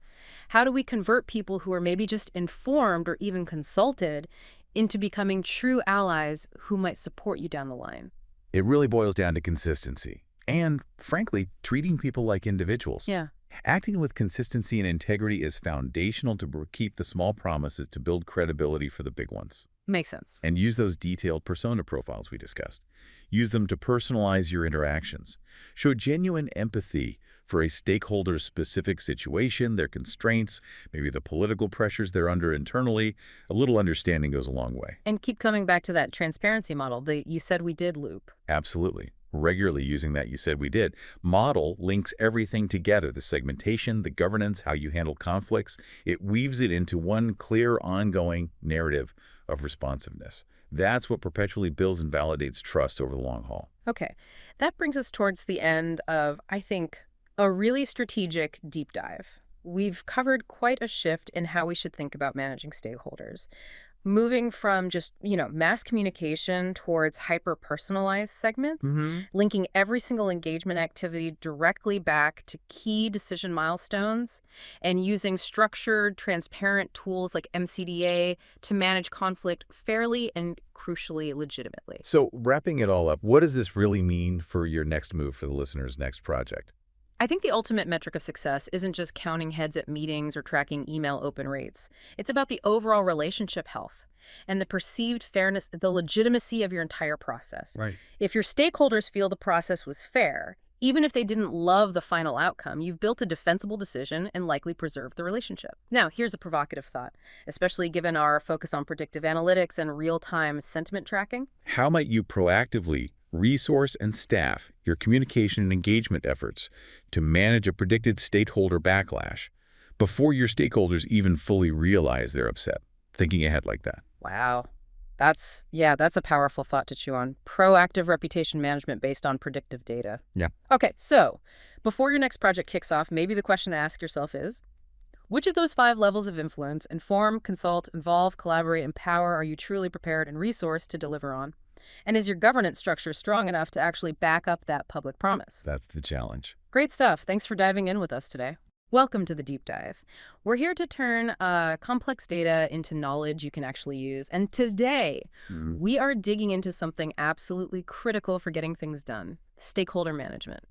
How do we convert people who are maybe just informed or even consulted into becoming true allies who might support you down the line? It really boils down to consistency and, frankly, treating people like individuals. Yeah. Acting with consistency and integrity is foundational to keep the small promises to build credibility for the big ones. Makes sense. And use those detailed persona profiles we discussed. Use them to personalize your interactions. Show genuine empathy for a stakeholder's specific situation, their constraints, maybe the political pressures they're under internally. A little understanding goes a long way. And keep coming back to that transparency model, the you said we did loop. Absolutely. Regularly using that you said we did. Model links everything together, the segmentation, the governance, how you handle conflicts. It weaves it into one clear, ongoing narrative of responsiveness. That's what perpetually builds and validates trust over the long haul. Okay. That brings us towards the end of, I think, a really strategic deep dive. We've covered quite a shift in how we should think about managing stakeholders. Moving from just, mass communication towards hyper-personalized segments, linking every single engagement activity directly back to key decision milestones, and using structured, transparent tools like MCDA to manage conflict fairly and crucially legitimately. So wrapping it all up, what does this really mean for your next move for the listener's next project? I think the ultimate metric of success isn't just counting heads at meetings or tracking email open rates. It's about the overall relationship health and the perceived fairness, the legitimacy of your entire process. Right. If your stakeholders feel the process was fair, even if they didn't love the final outcome, you've built a defensible decision and likely preserved the relationship. Now, here's a provocative thought, especially given our focus on predictive analytics and real-time sentiment tracking. How might you proactively resource and staff your communication and engagement efforts to manage a predicted stakeholder backlash before your stakeholders even fully realize they're upset? Thinking ahead like that. Wow. That's a powerful thought to chew on. Proactive reputation management based on predictive data. Yeah. Okay, so before your next project kicks off, maybe the question to ask yourself is, which of those 5 levels of influence, inform, consult, involve, collaborate, empower, are you truly prepared and resourced to deliver on? And is your governance structure strong enough to actually back up that public promise? That's the challenge. Great stuff. Thanks for diving in with us today. Welcome to the Deep Dive. We're here to turn complex data into knowledge you can actually use. And today, we are digging into something absolutely critical for getting things done: stakeholder management.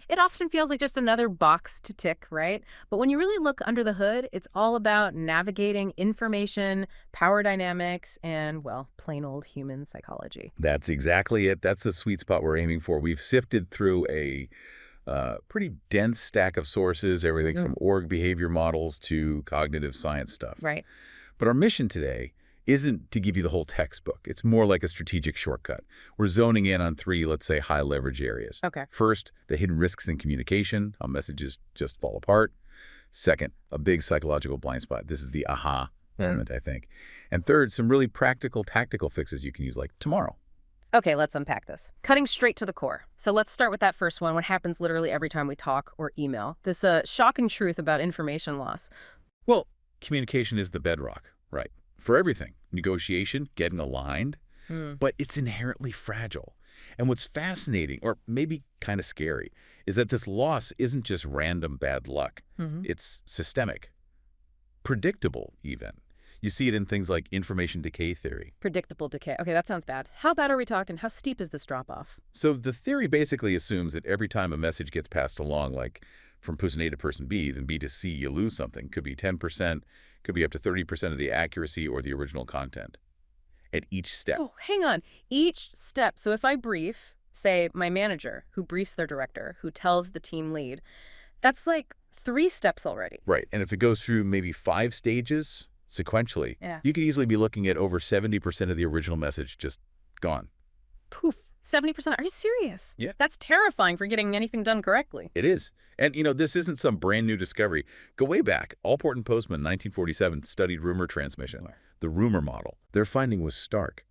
It often feels like just another box to tick, right? But when you really look under the hood, it's all about navigating information, power dynamics, and, well, plain old human psychology. That's exactly it. That's the sweet spot we're aiming for. We've sifted through a pretty dense stack of sources, everything from org behavior models to cognitive science stuff. Right. But our mission today isn't to give you the whole textbook. It's more like a strategic shortcut. We're zoning in on 3, let's say, high leverage areas. Okay. First, the hidden risks in communication, how messages just fall apart. Second, a big psychological blind spot. This is the aha moment, I think. And third, some really practical, tactical fixes you can use like tomorrow. Okay, let's unpack this. Cutting straight to the core. So let's start with that first one, what happens literally every time we talk or email. This shocking truth about information loss. Well, communication is the bedrock, right? For everything. Negotiation, getting aligned, but it's inherently fragile. And what's fascinating, or maybe kind of scary, is that this loss isn't just random bad luck. It's systemic, predictable even. You see it in things like information decay theory. Predictable decay. Okay, that sounds bad. How bad are we talking? How steep is this drop-off? So the theory basically assumes that every time a message gets passed along, like from person A to person B, then B to C, you lose something. Could be 10%, could be up to 30% of the accuracy or the original content at each step. Oh, hang on. Each step. So if I brief, say, my manager, who briefs their director, who tells the team lead, that's like 3 steps already. Right. And if it goes through maybe 5 stages sequentially, you could easily be looking at over 70% of the original message just gone. Poof. 70%. Are you serious? Yeah. That's terrifying for getting anything done correctly. It is. And, this isn't some brand new discovery. Go way back. Allport and Postman, 1947, studied rumor transmission, the rumor model. Their finding was stark.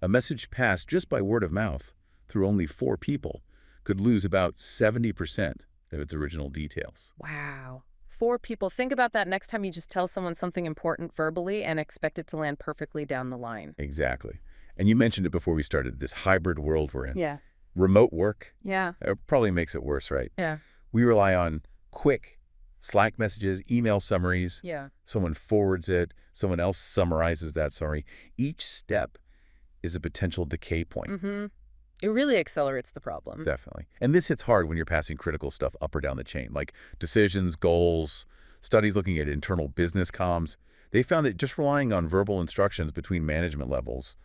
A message passed just by word of mouth through only 4 people could lose about 70% of its original details. Wow. 4 people. Think about that next time you just tell someone something important verbally and expect it to land perfectly down the line. Exactly. And you mentioned it before we started, this hybrid world we're in. Yeah. Remote work. Yeah. It probably makes it worse, right? Yeah. We rely on quick Slack messages, email summaries. Yeah. Someone forwards it. Someone else summarizes that summary. Each step is a potential decay point. It really accelerates the problem. Definitely. And this hits hard when you're passing critical stuff up or down the chain, like decisions, goals, studies looking at internal business comms. They found that just relying on verbal instructions between management levels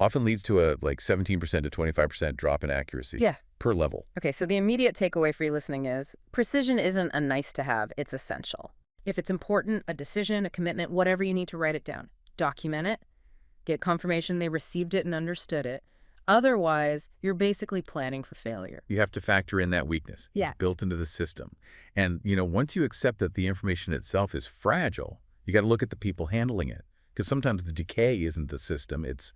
often leads to a 17% to 25% drop in accuracy per level. Okay, so the immediate takeaway for you listening is precision isn't a nice to have, it's essential. If it's important, a decision, a commitment, whatever you need to write it down, document it, get confirmation they received it and understood it. Otherwise, you're basically planning for failure. You have to factor in that weakness. Yeah. It's built into the system. And, once you accept that the information itself is fragile, you got to look at the people handling it. Because sometimes the decay isn't the system, it's,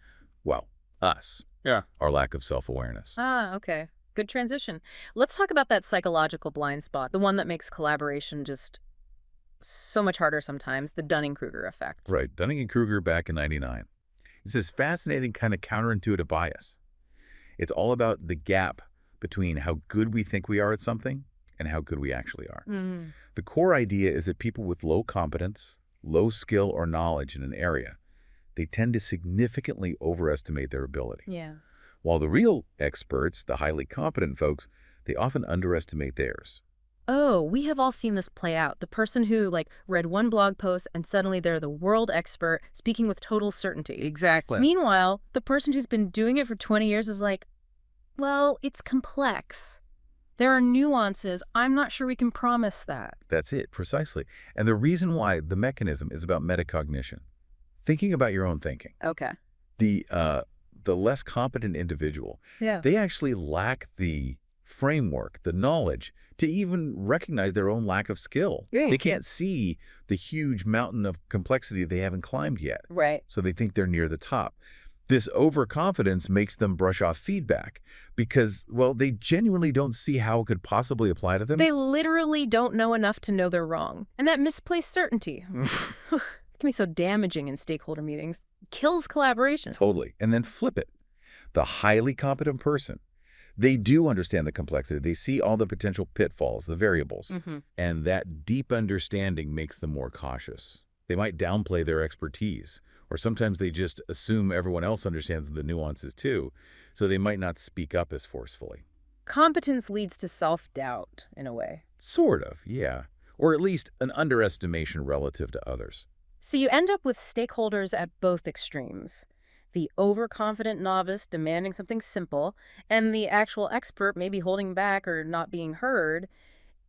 us. Yeah. Our lack of self-awareness. Ah, okay. Good transition. Let's talk about that psychological blind spot, the one that makes collaboration just so much harder sometimes, the Dunning-Kruger effect. Right. Dunning-Kruger back in '99. It's this fascinating kind of counterintuitive bias. It's all about the gap between how good we think we are at something and how good we actually are. The core idea is that people with low competence, low skill or knowledge in an area, they tend to significantly overestimate their ability. Yeah. While the real experts, the highly competent folks, they often underestimate theirs. Oh, we have all seen this play out. The person who, read one blog post and suddenly they're the world expert speaking with total certainty. Exactly. Meanwhile, the person who's been doing it for 20 years is like, well, it's complex. There are nuances. I'm not sure we can promise that. That's it, precisely. And the reason why the mechanism is about metacognition. Thinking about your own thinking. Okay. The less competent individual, they actually lack the framework, the knowledge to even recognize their own lack of skill. Yeah. They can't see the huge mountain of complexity they haven't climbed yet. Right. So they think they're near the top. This overconfidence makes them brush off feedback because, they genuinely don't see how it could possibly apply to them. They literally don't know enough to know they're wrong. And that misplaced certainty can be so damaging in stakeholder meetings. Kills collaboration. Totally. And then flip it. The highly competent person, they do understand the complexity. They see all the potential pitfalls, the variables. And that deep understanding makes them more cautious. They might downplay their expertise, or sometimes they just assume everyone else understands the nuances too, so they might not speak up as forcefully. Competence leads to self-doubt, in a way. Sort of, yeah. Or at least an underestimation relative to others. So you end up with stakeholders at both extremes. The overconfident novice demanding something simple, and the actual expert maybe holding back or not being heard.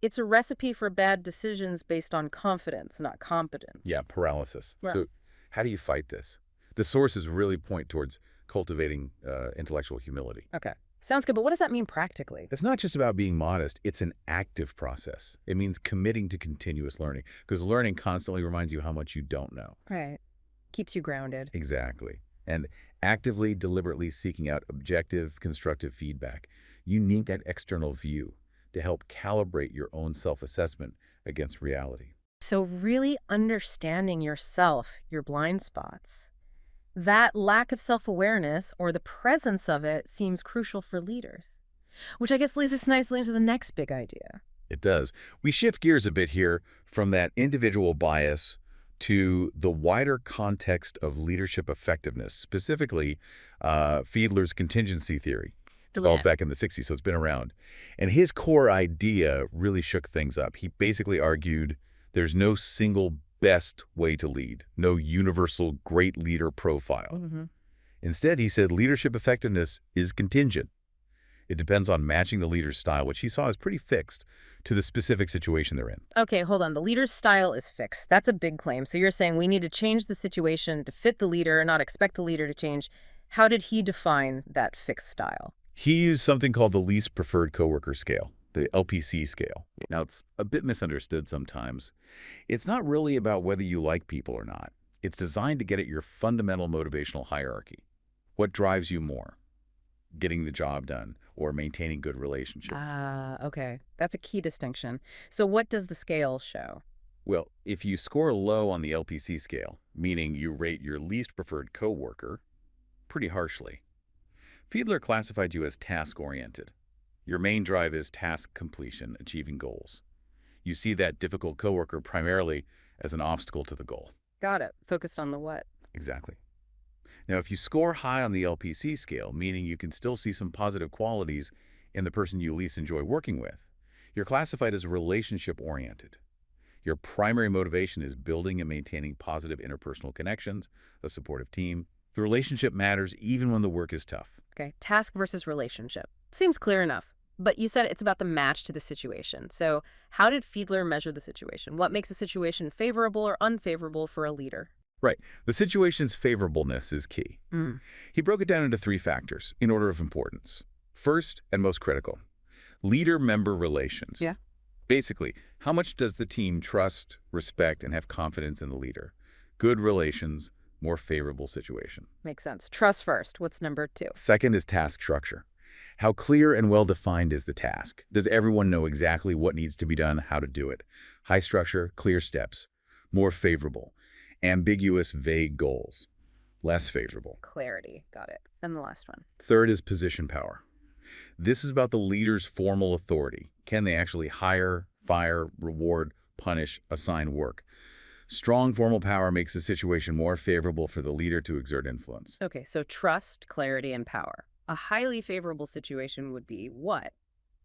It's a recipe for bad decisions based on confidence, not competence. Yeah, paralysis. Right. So how do you fight this? The sources really point towards cultivating intellectual humility. Okay. Sounds good, but what does that mean practically? It's not just about being modest. It's an active process. It means committing to continuous learning, because learning constantly reminds you how much you don't know. Right. Keeps you grounded. Exactly. And actively, deliberately seeking out objective, constructive feedback. You need that external view to help calibrate your own self-assessment against reality. So really understanding yourself, your blind spots. That lack of self-awareness, or the presence of it, seems crucial for leaders. Which I guess leads us nicely into the next big idea. It does. We shift gears a bit here from that individual bias to the wider context of leadership effectiveness, specifically Fiedler's contingency theory, developed back in the 60s, so it's been around. And his core idea really shook things up. He basically argued there's no single best way to lead, no universal great leader profile. Instead, he said leadership effectiveness is contingent. It depends on matching the leader's style, which he saw as pretty fixed, to the specific situation they're in. Okay, hold on. The leader's style is fixed. That's a big claim. So you're saying we need to change the situation to fit the leader and not expect the leader to change. How did he define that fixed style? He used something called the least preferred coworker scale, the LPC scale. Now, it's a bit misunderstood sometimes. It's not really about whether you like people or not. It's designed to get at your fundamental motivational hierarchy. What drives you more? Getting the job done or maintaining good relationships. Okay. That's a key distinction. So what does the scale show? Well, if you score low on the LPC scale, meaning you rate your least preferred coworker pretty harshly, Fiedler classified you as task-oriented. Your main drive is task completion, achieving goals. You see that difficult coworker primarily as an obstacle to the goal. Got it. Focused on the what? Exactly. Now, if you score high on the LPC scale, meaning you can still see some positive qualities in the person you least enjoy working with, you're classified as relationship-oriented. Your primary motivation is building and maintaining positive interpersonal connections, a supportive team. The relationship matters even when the work is tough. Okay, task versus relationship. Seems clear enough. But you said it's about the match to the situation. So how did Fiedler measure the situation? What makes a situation favorable or unfavorable for a leader? Right. The situation's favorableness is key. He broke it down into 3 factors in order of importance. First, and most critical, leader-member relations. Yeah. Basically, how much does the team trust, respect, and have confidence in the leader? Good relations, more favorable situation. Makes sense. Trust first. What's number 2? Second is task structure. How clear and well-defined is the task? Does everyone know exactly what needs to be done, how to do it? High structure, clear steps. More favorable. Ambiguous, vague goals. Less favorable. Clarity. Got it. And the last one. Third is position power. This is about the leader's formal authority. Can they actually hire, fire, reward, punish, assign work? Strong formal power makes the situation more favorable for the leader to exert influence. Okay, so trust, clarity, and power. A highly favorable situation would be what?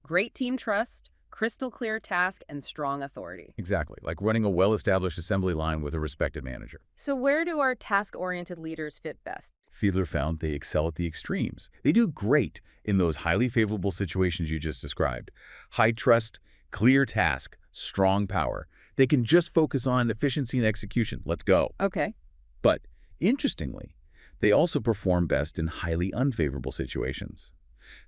Great team trust, crystal clear task, and strong authority. Exactly, like running a well-established assembly line with a respected manager. So where do our task-oriented leaders fit best? Fiedler found they excel at the extremes. They do great in those highly favorable situations you just described. High trust, clear task, strong power. They can just focus on efficiency and execution. Let's go. Okay. But interestingly, they also perform best in highly unfavorable situations.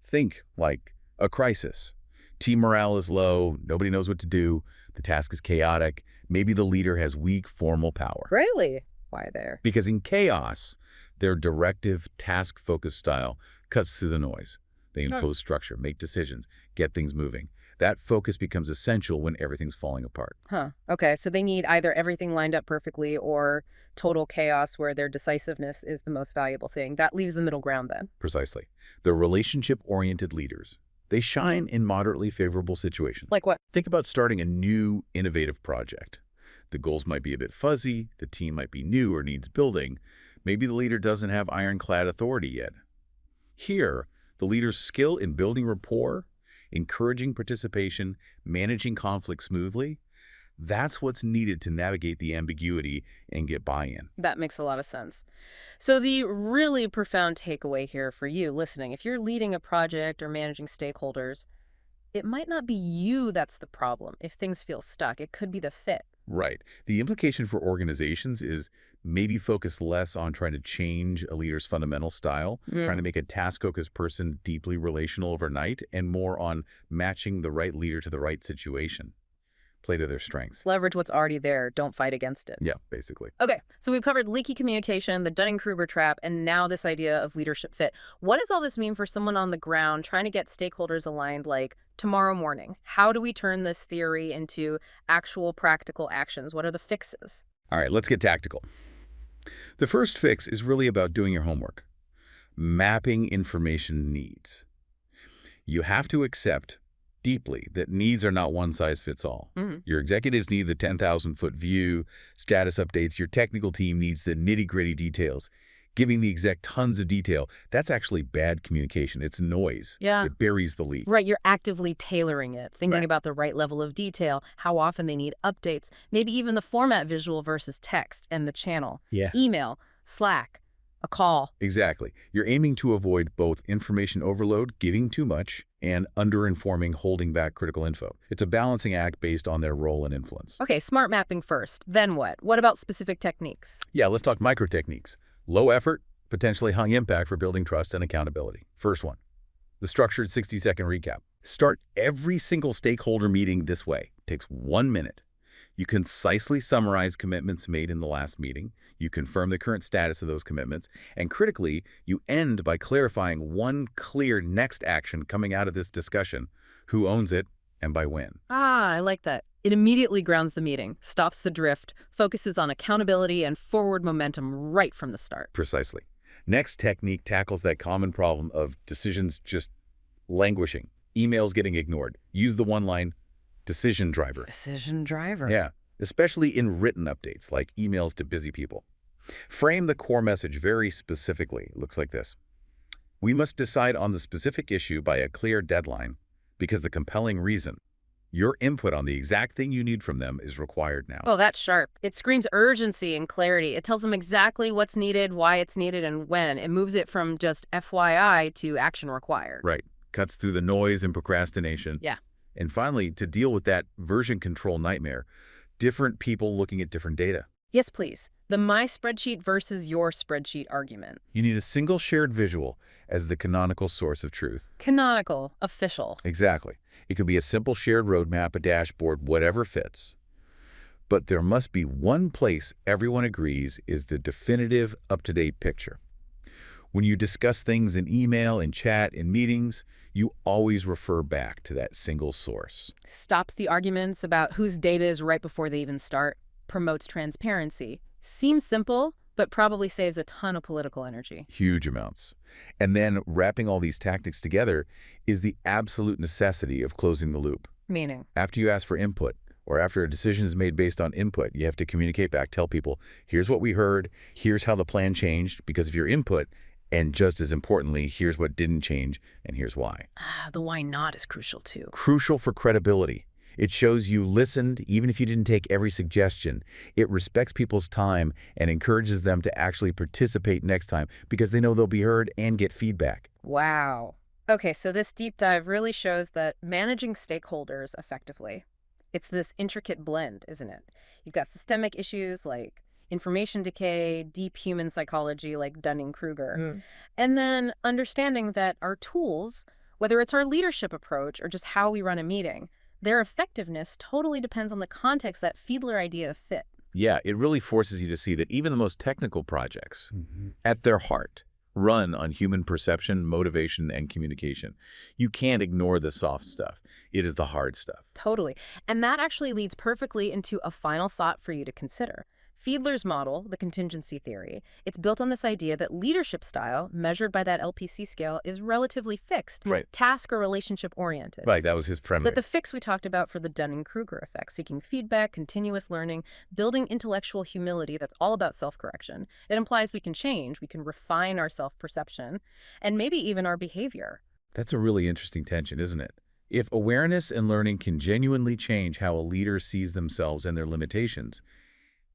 Think like a crisis. Team morale is low, nobody knows what to do, the task is chaotic, maybe the leader has weak formal power. Really? Why there? Because in chaos, their directive, task-focused style cuts through the noise. They impose structure, make decisions, get things moving. That focus becomes essential when everything's falling apart. Huh. Okay, so they need either everything lined up perfectly or total chaos where their decisiveness is the most valuable thing. That leaves the middle ground then. Precisely. The relationship-oriented leaders, they shine in moderately favorable situations. Like what? Think about starting a new, innovative project. The goals might be a bit fuzzy, the team might be new or needs building. Maybe the leader doesn't have ironclad authority yet. Here, the leader's skill in building rapport, encouraging participation, managing conflict smoothly, that's what's needed to navigate the ambiguity and get buy-in. That makes a lot of sense. So the really profound takeaway here for you listening, if you're leading a project or managing stakeholders, it might not be you that's the problem if things feel stuck. It could be the fit. Right. The implication for organizations is maybe focus less on trying to change a leader's fundamental style, trying to make a task-focused person deeply relational overnight, and more on matching the right leader to the right situation. Play to their strengths. Leverage what's already there. Don't fight against it. Yeah, basically. Okay, so we've covered leaky communication, the Dunning-Kruger trap, and now this idea of leadership fit. What does all this mean for someone on the ground trying to get stakeholders aligned like tomorrow morning? How do we turn this theory into actual practical actions? What are the fixes? All right, let's get tactical. The first fix is really about doing your homework. Mapping information needs. You have to accept deeply that needs are not one size fits all. Your executives need the 10,000-foot view, status updates. Your technical team needs the nitty-gritty details. Giving the exec tons of detail, that's actually bad communication. It's noise. Yeah. It buries the lead. Right, you're actively tailoring it, thinking Right. about the right level of detail, how often they need updates, maybe even the format visual versus text and the channel. Yeah. Email, Slack, a call. Exactly. You're aiming to avoid both information overload, giving too much, and under-informing, holding back critical info. It's a balancing act based on their role and influence. Okay, smart mapping first. Then what? What about specific techniques? Yeah, let's talk micro techniques. Low effort, potentially high impact for building trust and accountability. First one, the structured 60-second recap. Start every single stakeholder meeting this way. It takes 1 minute. You concisely summarize commitments made in the last meeting. You confirm the current status of those commitments. And critically, you end by clarifying one clear next action coming out of this discussion. Who owns it and by when? Ah, I like that. It immediately grounds the meeting, stops the drift, focuses on accountability and forward momentum right from the start. Precisely. Next technique tackles that common problem of decisions just languishing, emails getting ignored. Use the one-line decision driver. Decision driver. Yeah, especially in written updates like emails to busy people. Frame the core message very specifically. It looks like this. We must decide on the specific issue by a clear deadline because the compelling reason, your input on the exact thing you need from them, is required now. Oh, that's sharp. It screams urgency and clarity. It tells them exactly what's needed, why it's needed, and when. It moves it from just FYI to action required. Right. Cuts through the noise and procrastination. Yeah. And finally, to deal with that version control nightmare, different people looking at different data. Yes, please. The my spreadsheet versus your spreadsheet argument. You need a single shared visual as the canonical source of truth. Canonical, official. Exactly. It could be a simple shared roadmap, a dashboard, whatever fits. But there must be one place everyone agrees is the definitive, up-to-date picture. When you discuss things in email, in chat, in meetings, you always refer back to that single source. Stops the arguments about whose data is right before they even start. Promotes transparency. Seems simple, but probably saves a ton of political energy. Huge amounts. And then wrapping all these tactics together is the absolute necessity of closing the loop. Meaning? After you ask for input, or after a decision is made based on input, you have to communicate back, tell people, here's what we heard, here's how the plan changed because of your input, and just as importantly, here's what didn't change, and here's why. The why not is crucial too. Crucial for credibility. It shows you listened, even if you didn't take every suggestion. It respects people's time and encourages them to actually participate next time because they know they'll be heard and get feedback. Wow. Okay, so this deep dive really shows that managing stakeholders effectively, it's this intricate blend, isn't it? You've got systemic issues like information decay, deep human psychology like Dunning-Kruger, and then understanding that our tools, whether it's our leadership approach or just how we run a meeting, their effectiveness totally depends on the context that Fiedler idea of fit. Yeah, it really forces you to see that even the most technical projects, at their heart, run on human perception, motivation, and communication. You can't ignore the soft stuff. It is the hard stuff. Totally. And that actually leads perfectly into a final thought for you to consider. Fiedler's model, the contingency theory, it's built on this idea that leadership style, measured by that LPC scale, is relatively fixed, Right. task or relationship-oriented. Right, that was his premise. But the fix we talked about for the Dunning-Kruger effect, seeking feedback, continuous learning, building intellectual humility that's all about self-correction. It implies we can change, we can refine our self-perception, and maybe even our behavior. That's a really interesting tension, isn't it? If awareness and learning can genuinely change how a leader sees themselves and their limitations,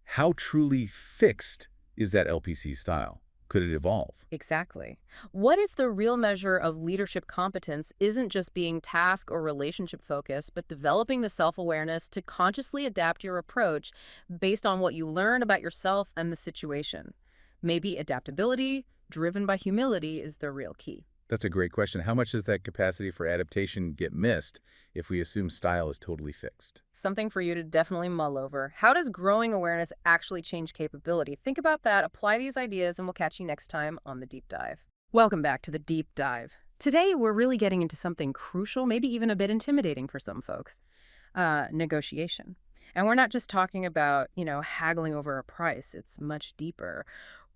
how truly fixed is that LPC style? Could it evolve? Exactly. What if the real measure of leadership competence isn't just being task or relationship focused, but developing the self-awareness to consciously adapt your approach based on what you learn about yourself and the situation? Maybe adaptability, driven by humility, is the real key. That's a great question. How much does that capacity for adaptation get missed if we assume style is totally fixed? Something for you to definitely mull over. How does growing awareness actually change capability? Think about that, apply these ideas, and we'll catch you next time on The Deep Dive. Welcome back to The Deep Dive. Today, we're really getting into something crucial, maybe even a bit intimidating for some folks. Negotiation. And we're not just talking about, haggling over a price. It's much deeper.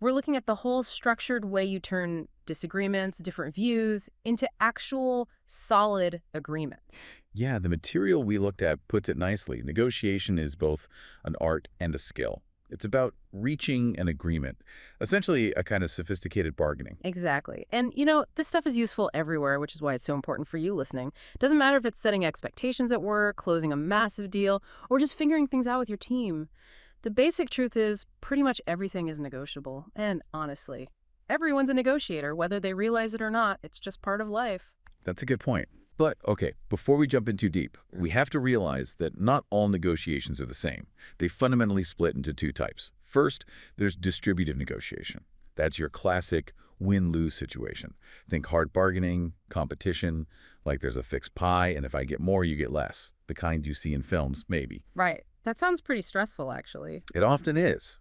We're looking at the whole structured way you turn disagreements, different views, into actual solid agreements. Yeah, the material we looked at puts it nicely. Negotiation is both an art and a skill. It's about reaching an agreement, essentially a kind of sophisticated bargaining. Exactly. And, this stuff is useful everywhere, which is why it's so important for you listening. It doesn't matter if it's setting expectations at work, closing a massive deal, or just figuring things out with your team. The basic truth is pretty much everything is negotiable. And honestly, everyone's a negotiator, whether they realize it or not. It's just part of life. That's a good point. But, okay, before we jump in too deep, we have to realize that not all negotiations are the same. They fundamentally split into two types. First, there's distributive negotiation. That's your classic win-lose situation. Think hard bargaining, competition, like there's a fixed pie, and if I get more, you get less. The kind you see in films, maybe. Right. That sounds pretty stressful, actually. It often is.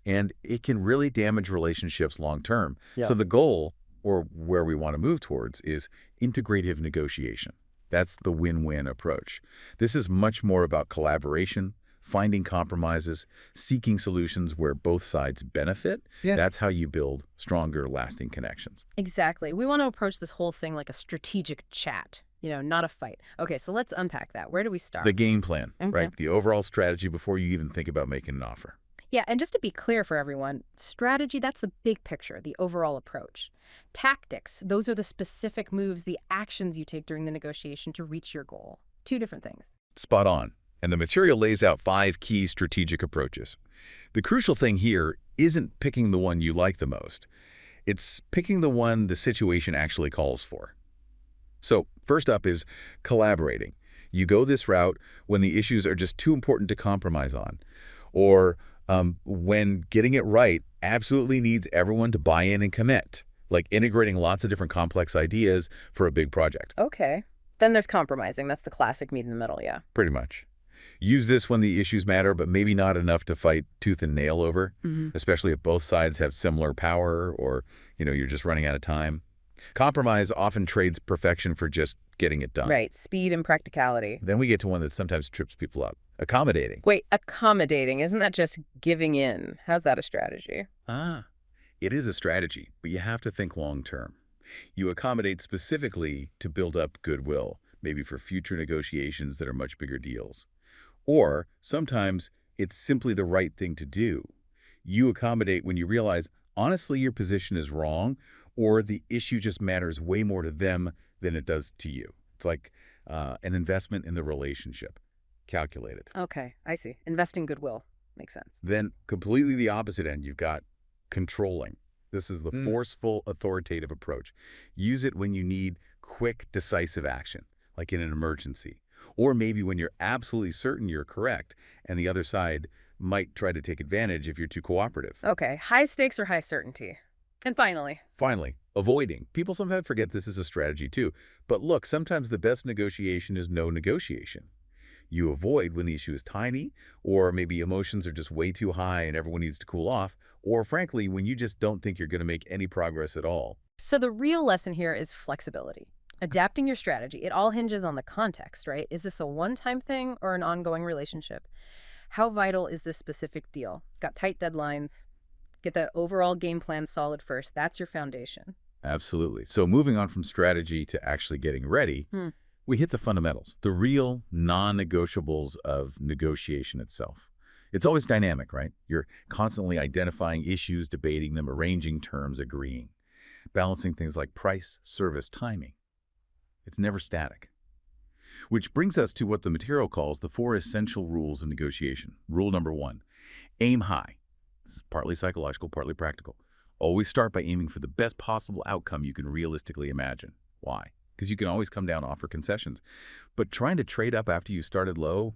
And it can really damage relationships long-term. Yeah. So the goal, or where we want to move towards, is integrative negotiation. That's the win-win approach. This is much more about collaboration, finding compromises, seeking solutions where both sides benefit. Yeah. That's how you build stronger, lasting connections. Exactly. We want to approach this whole thing like a strategic chat, not a fight. Okay, so let's unpack that. Where do we start? The game plan, Okay. right? The overall strategy before you even think about making an offer. Yeah, and just to be clear for everyone, strategy, that's the big picture, the overall approach. Tactics, those are the specific moves, the actions you take during the negotiation to reach your goal. Two different things. Spot on. And the material lays out 5 key strategic approaches. The crucial thing here isn't picking the one you like the most. It's picking the one the situation actually calls for. So first up is collaborating. You go this route when the issues are just too important to compromise on, or when getting it right absolutely needs everyone to buy in and commit, like integrating lots of different complex ideas for a big project. Okay. Then there's compromising. That's the classic meet in the middle, yeah. Pretty much. Use this when the issues matter, but maybe not enough to fight tooth and nail over, especially if both sides have similar power or, you're just running out of time. Compromise often trades perfection for just getting it done. Right, speed and practicality. Then we get to one that sometimes trips people up. Accommodating. Wait, accommodating, isn't that just giving in? How's that a strategy? It is a strategy, but you have to think long term. You accommodate specifically to build up goodwill, maybe for future negotiations that are much bigger deals. Or sometimes it's simply the right thing to do. You accommodate when you realize, honestly, your position is wrong, or the issue just matters way more to them than it does to you. It's like an investment in the relationship, calculated. Okay, I see. Investing goodwill. Makes sense. Then completely the opposite end, you've got controlling. This is the forceful, authoritative approach. Use it when you need quick, decisive action, like in an emergency. Or maybe when you're absolutely certain you're correct, and the other side might try to take advantage if you're too cooperative. Okay, high stakes or high certainty. And finally, avoiding. People sometimes forget this is a strategy too. But look, sometimes the best negotiation is no negotiation. You avoid when the issue is tiny, or maybe emotions are just way too high and everyone needs to cool off, or frankly, when you just don't think you're going to make any progress at all. So the real lesson here is flexibility. Adapting your strategy. It all hinges on the context, right? Is this a one-time thing or an ongoing relationship? How vital is this specific deal? Got tight deadlines. Get that overall game plan solid first. That's your foundation. Absolutely. So moving on from strategy to actually getting ready, we hit the fundamentals, the real non-negotiables of negotiation itself. It's always dynamic, right? You're constantly identifying issues, debating them, arranging terms, agreeing, balancing things like price, service, timing. It's never static. Which brings us to what the material calls the 4 essential rules of negotiation. Rule number 1, aim high. This is partly psychological, partly practical. Always start by aiming for the best possible outcome you can realistically imagine. Why? Because you can always come down and offer concessions. But trying to trade up after you started low,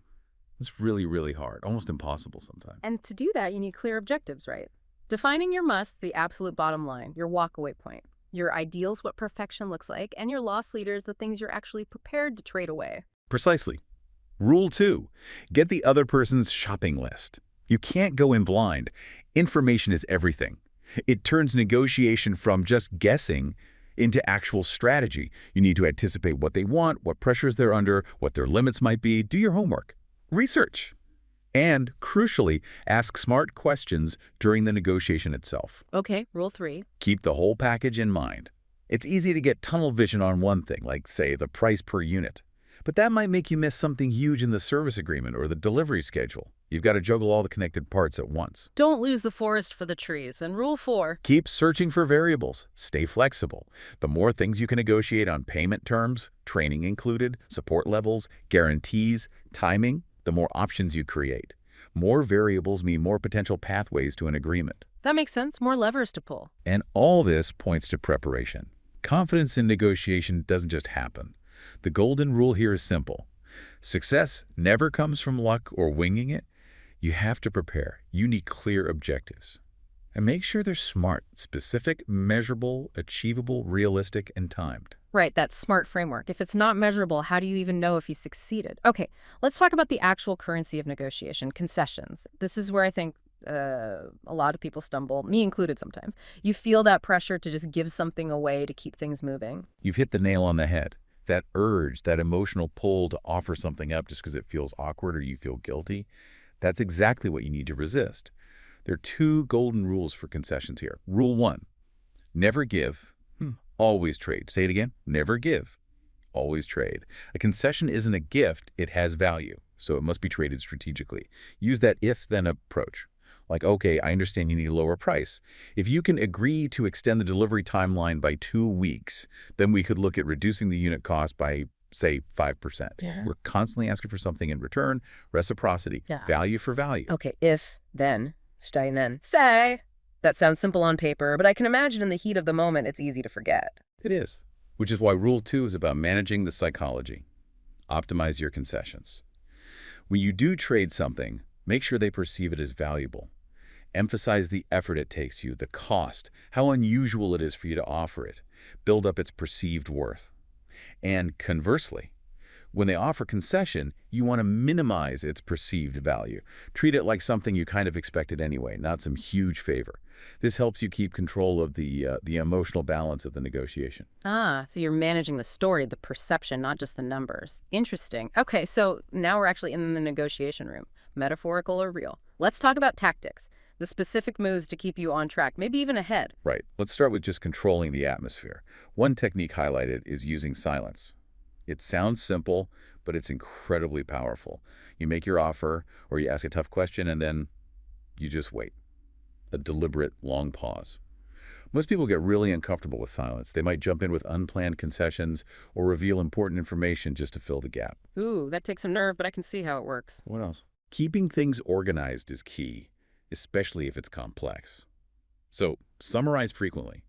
it's really, really hard, almost impossible sometimes. And to do that, you need clear objectives, right? Defining your must, the absolute bottom line, your walkaway point. Your ideals, what perfection looks like, and your loss leaders, the things you're actually prepared to trade away. Precisely. Rule 2, get the other person's shopping list. You can't go in blind. Information is everything. It turns negotiation from just guessing into actual strategy. You need to anticipate what they want, what pressures they're under, what their limits might be. Do your homework. Research. And, crucially, ask smart questions during the negotiation itself. Okay, rule 3. Keep the whole package in mind. It's easy to get tunnel vision on one thing, like, say, the price per unit. But that might make you miss something huge in the service agreement or the delivery schedule. You've got to juggle all the connected parts at once. Don't lose the forest for the trees. And rule 4. Keep searching for variables. Stay flexible. The more things you can negotiate on payment terms, training included, support levels, guarantees, timing, the more options you create. More variables mean more potential pathways to an agreement. That makes sense. More levers to pull. And all this points to preparation. Confidence in negotiation doesn't just happen. The golden rule here is simple. Success never comes from luck or winging it. You have to prepare. You need clear objectives. And make sure they're smart, specific, measurable, achievable, realistic, and timed. Right, that SMART framework. If it's not measurable, how do you even know if you succeeded? Okay, let's talk about the actual currency of negotiation, concessions. This is where I think a lot of people stumble, me included sometimes. You feel that pressure to just give something away to keep things moving. You've hit the nail on the head. That urge, that emotional pull to offer something up just because it feels awkward or you feel guilty, that's exactly what you need to resist. There are 2 golden rules for concessions here. Rule 1, never give, always trade. Say it again, never give, always trade. A concession isn't a gift, it has value, so it must be traded strategically. Use that if-then approach. Like, okay, I understand you need a lower price. If you can agree to extend the delivery timeline by 2 weeks, then we could look at reducing the unit cost by, say, 5%. Yeah. We're constantly asking for something in return, reciprocity, value for value. Okay, if, then, steinen, say. That sounds simple on paper, but I can imagine in the heat of the moment it's easy to forget. It is, which is why Rule 2 is about managing the psychology. Optimize your concessions. When you do trade something, make sure they perceive it as valuable. Emphasize the effort it takes you, the cost, how unusual it is for you to offer it. Build up its perceived worth. And conversely, when they offer concession, you want to minimize its perceived value. Treat it like something you kind of expected anyway, not some huge favor. This helps you keep control of the emotional balance of the negotiation. Ah, so you're managing the story, the perception, not just the numbers. Interesting. Okay, so now we're actually in the negotiation room, metaphorical or real. Let's talk about tactics, the specific moves to keep you on track, maybe even ahead. Right. Let's start with just controlling the atmosphere. One technique highlighted is using silence. It sounds simple, but it's incredibly powerful. You make your offer, or you ask a tough question, and then you just wait. A deliberate, long pause. Most people get really uncomfortable with silence. They might jump in with unplanned concessions or reveal important information just to fill the gap. Ooh, that takes some nerve, but I can see how it works. What else? Keeping things organized is key, especially if it's complex. So, summarize frequently.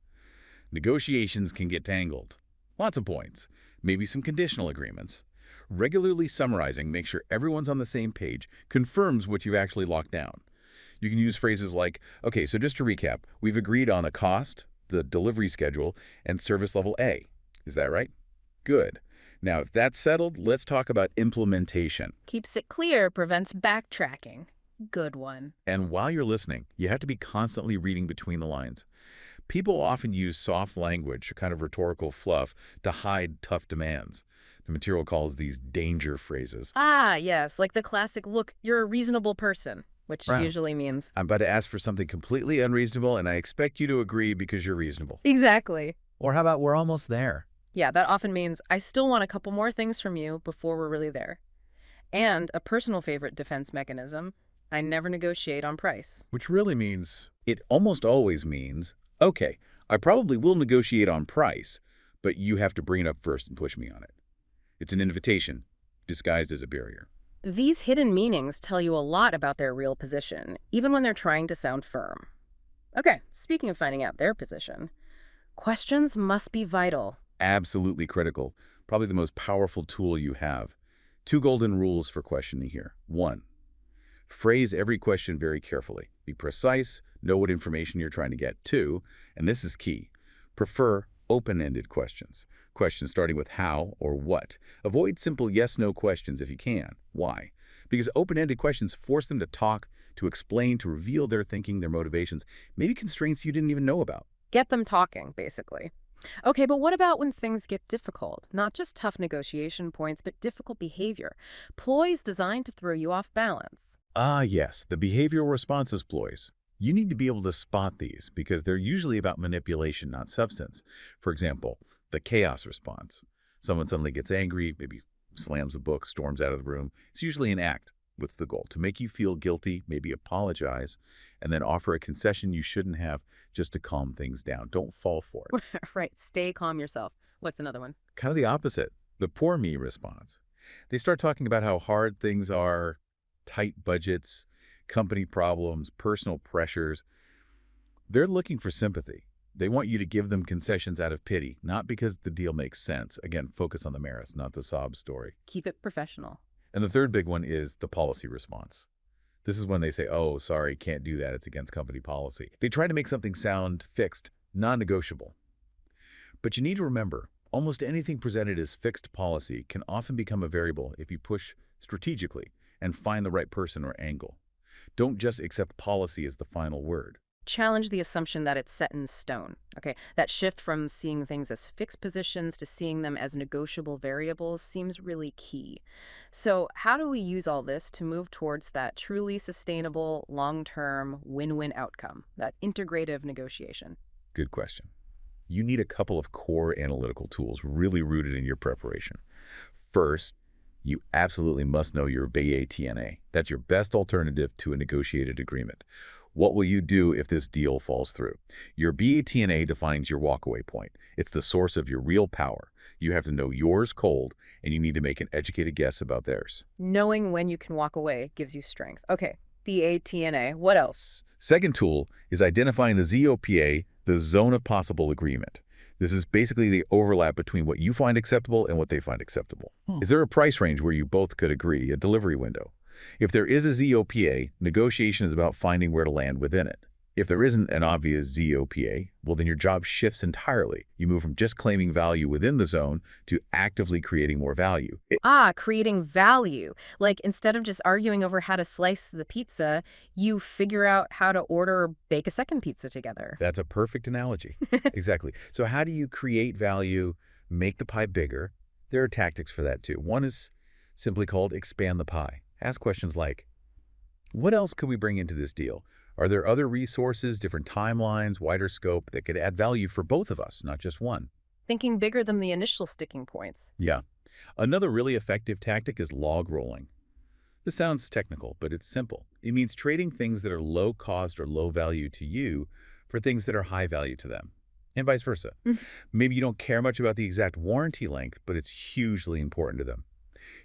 Negotiations can get tangled. Lots of points. Maybe some conditional agreements. Regularly summarizing makes sure everyone's on the same page, confirms what you've actually locked down. You can use phrases like, okay, so just to recap, we've agreed on a cost, the delivery schedule, and service level A. Is that right? Good. Now, if that's settled, let's talk about implementation. Keeps it clear, prevents backtracking. Good one. And while you're listening, you have to be constantly reading between the lines. People often use soft language, kind of rhetorical fluff, to hide tough demands. The material calls these danger phrases. Ah, yes, like the classic, look, you're a reasonable person, which Right. usually means... I'm about to ask for something completely unreasonable, and I expect you to agree because you're reasonable. Exactly. Or how about we're almost there? Yeah, that often means I still want a couple more things from you before we're really there. And a personal favorite defense mechanism, I never negotiate on price. Which really means, it almost always means, okay, I probably will negotiate on price, but you have to bring it up first and push me on it. It's an invitation, disguised as a barrier. These hidden meanings tell you a lot about their real position, even when they're trying to sound firm. Okay, speaking of finding out their position, questions must be vital. Absolutely critical, probably the most powerful tool you have. 2 golden rules for questioning here. 1, phrase every question very carefully. Be precise, know what information you're trying to get. 2, and this is key, prefer open-ended questions. Questions starting with how or what. Avoid simple yes-no questions if you can. Why? Because open-ended questions force them to talk, to explain, to reveal their thinking, their motivations, maybe constraints you didn't even know about. Get them talking, basically. Okay, but what about when things get difficult? Not just tough negotiation points, but difficult behavior. Ploys designed to throw you off balance. Ah, yes, the behavioral responses ploys. You need to be able to spot these because they're usually about manipulation, not substance. For example, the chaos response. Someone suddenly gets angry, maybe slams a book, storms out of the room. It's usually an act. What's the goal? To make you feel guilty, maybe apologize, and then offer a concession you shouldn't have just to calm things down. Don't fall for it. Right, stay calm yourself. What's another one? Kind of the opposite, the poor me response. They start talking about how hard things are, tight budgets, company problems, personal pressures. They're looking for sympathy. They want you to give them concessions out of pity, not because the deal makes sense. Again, focus on the merits, not the sob story. Keep it professional. And the third big one is the policy response. This is when they say, oh, sorry, can't do that. It's against company policy. They try to make something sound fixed, non-negotiable. But you need to remember, almost anything presented as fixed policy can often become a variable if you push strategically and find the right person or angle. Don't just accept policy as the final word. Challenge the assumption that it's set in stone. Okay, that shift from seeing things as fixed positions to seeing them as negotiable variables seems really key. So how do we use all this to move towards that truly sustainable, long-term, win-win outcome, that integrative negotiation? Good question. You need a couple of core analytical tools really rooted in your preparation. First, you absolutely must know your BATNA. That's your best alternative to a negotiated agreement. What will you do if this deal falls through? Your BATNA defines your walkaway point. It's the source of your real power. You have to know yours cold, and you need to make an educated guess about theirs. Knowing when you can walk away gives you strength. Okay, BATNA, what else? Second tool is identifying the ZOPA, the zone of possible agreement. This is basically the overlap between what you find acceptable and what they find acceptable. Is there a price range where you both could agree, a delivery window? If there is a ZOPA, negotiation is about finding where to land within it. If there isn't an obvious ZOPA, well, then your job shifts entirely. You move from just claiming value within the zone to actively creating more value. Creating value. Like instead of just arguing over how to slice the pizza, you figure out how to order or bake a second pizza together. That's a perfect analogy. Exactly. So how do you create value, make the pie bigger? There are tactics for that too. One is simply called expand the pie. Ask questions like, what else could we bring into this deal? Are there other resources, different timelines, wider scope that could add value for both of us, not just one? Thinking bigger than the initial sticking points. Yeah. Another really effective tactic is log rolling. This sounds technical, but it's simple. It means trading things that are low cost or low value to you for things that are high value to them, and vice versa. Maybe you don't care much about the exact warranty length, but it's hugely important to them.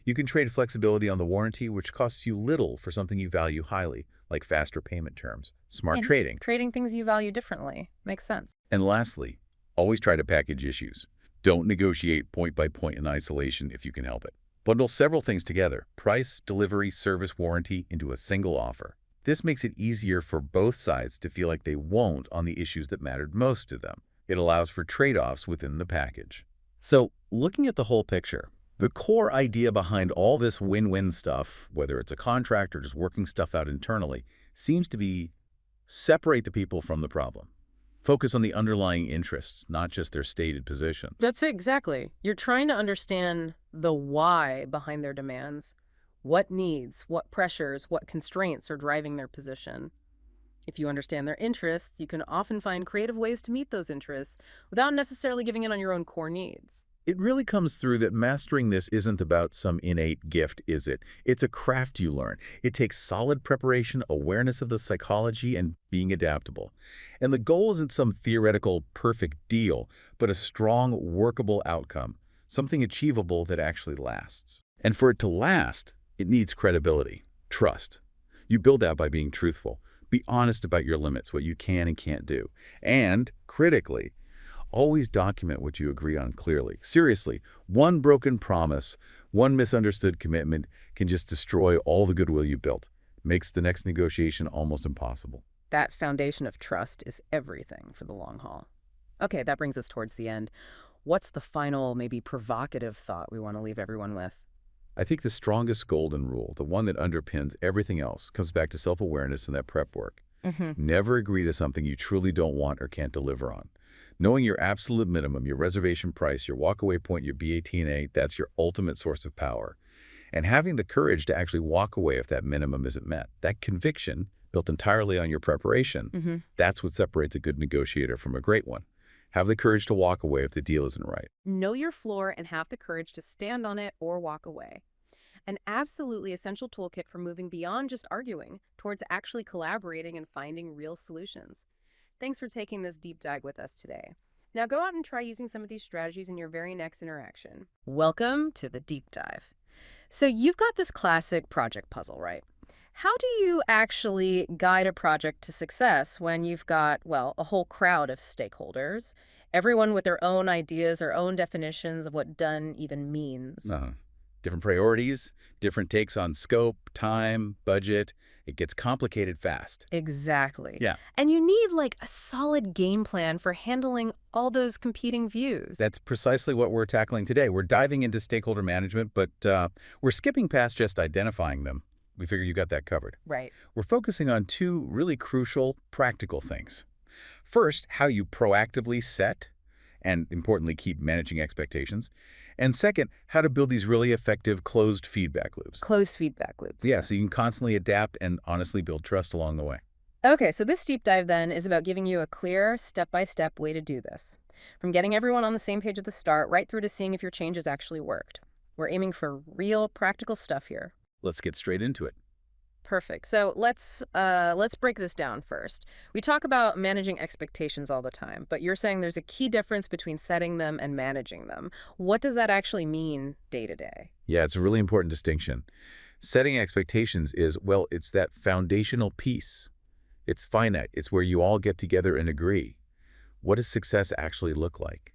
You can trade flexibility on the warranty, which costs you little for something you value highly, like faster payment terms. Smart trading. Trading things you value differently. Makes sense. And lastly, always try to package issues. Don't negotiate point by point in isolation if you can help it. Bundle several things together, price, delivery, service, warranty, into a single offer. This makes it easier for both sides to feel like they won't on the issues that mattered most to them. It allows for trade-offs within the package. So, looking at the whole picture, The core idea behind all this win-win stuff, whether it's a contract or just working stuff out internally, seems to be separate the people from the problem. Focus on the underlying interests, not just their stated position. That's it, exactly. You're trying to understand the why behind their demands. What needs, what pressures, what constraints are driving their position. If you understand their interests, you can often find creative ways to meet those interests without necessarily giving in on your own core needs. It really comes through that mastering this isn't about some innate gift, is it? It's a craft you learn. It takes solid preparation, awareness of the psychology, and being adaptable. And the goal isn't some theoretical perfect deal, but a strong, workable outcome, something achievable that actually lasts. And for it to last, it needs credibility, trust. You build that by being truthful. Be honest about your limits, what you can and can't do. And, critically, always document what you agree on clearly. Seriously, one broken promise, one misunderstood commitment can just destroy all the goodwill you built. Makes the next negotiation almost impossible. That foundation of trust is everything for the long haul. Okay, that brings us towards the end. What's the final, maybe provocative thought we want to leave everyone with? I think the strongest golden rule, the one that underpins everything else, comes back to self-awareness and that prep work. Never agree to something you truly don't want or can't deliver on. Knowing your absolute minimum, your reservation price, your walkaway point, your BAT&A, that's your ultimate source of power. And having the courage to actually walk away if that minimum isn't met. That conviction, built entirely on your preparation, that's what separates a good negotiator from a great one. Have the courage to walk away if the deal isn't right. Know your floor and have the courage to stand on it or walk away. An absolutely essential toolkit for moving beyond just arguing towards actually collaborating and finding real solutions. Thanks for taking this deep dive with us today. Now go out and try using some of these strategies in your very next interaction. Welcome to the deep dive. So you've got this classic project puzzle, right? How do you actually guide a project to success when you've got, well, a whole crowd of stakeholders, everyone with their own ideas or own definitions of what done even means? Different priorities, different takes on scope, time, budget. It gets complicated fast. Exactly. Yeah. And you need like a solid game plan for handling all those competing views. That's precisely what we're tackling today. We're diving into stakeholder management, but we're skipping past just identifying them. We figure you got that covered. Right. We're focusing on two really crucial, practical things. First, how you proactively set and, importantly, keep managing expectations. And second, how to build these really effective closed feedback loops. Closed feedback loops. Yeah, so you can constantly adapt and honestly build trust along the way. Okay, so this deep dive then is about giving you a clear, step-by-step way to do this. From getting everyone on the same page at the start, right through to seeing if your changes actually worked. We're aiming for real, practical stuff here. Let's get straight into it. Perfect. So let's break this down first. We talk about managing expectations all the time, but you're saying there's a key difference between setting them and managing them. What does that actually mean day to day? Yeah, it's a really important distinction. Setting expectations is, well, it's that foundational piece. It's finite. It's where you all get together and agree. What does success actually look like?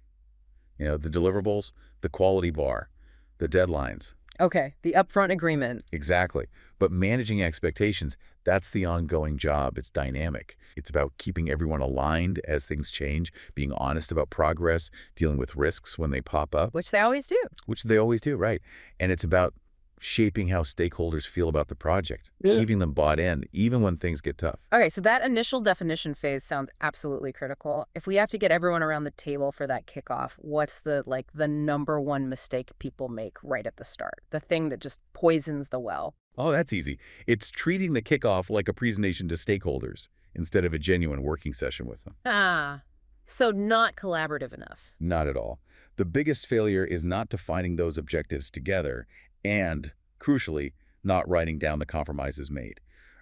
You know, the deliverables, the quality bar, the deadlines. Okay, the upfront agreement. Exactly. But managing expectations, that's the ongoing job. It's dynamic. It's about keeping everyone aligned as things change, being honest about progress, dealing with risks when they pop up. Which they always do. Which they always do, right. And it's about shaping how stakeholders feel about the project, keeping them bought in, even when things get tough. Okay, so that initial definition phase sounds absolutely critical. If we have to get everyone around the table for that kickoff, what's the number one mistake people make right at the start? The thing that just poisons the well? Oh, that's easy. It's treating the kickoff like a presentation to stakeholders instead of a genuine working session with them. So not collaborative enough. Not at all. The biggest failure is not defining those objectives together and, crucially, not writing down the compromises made.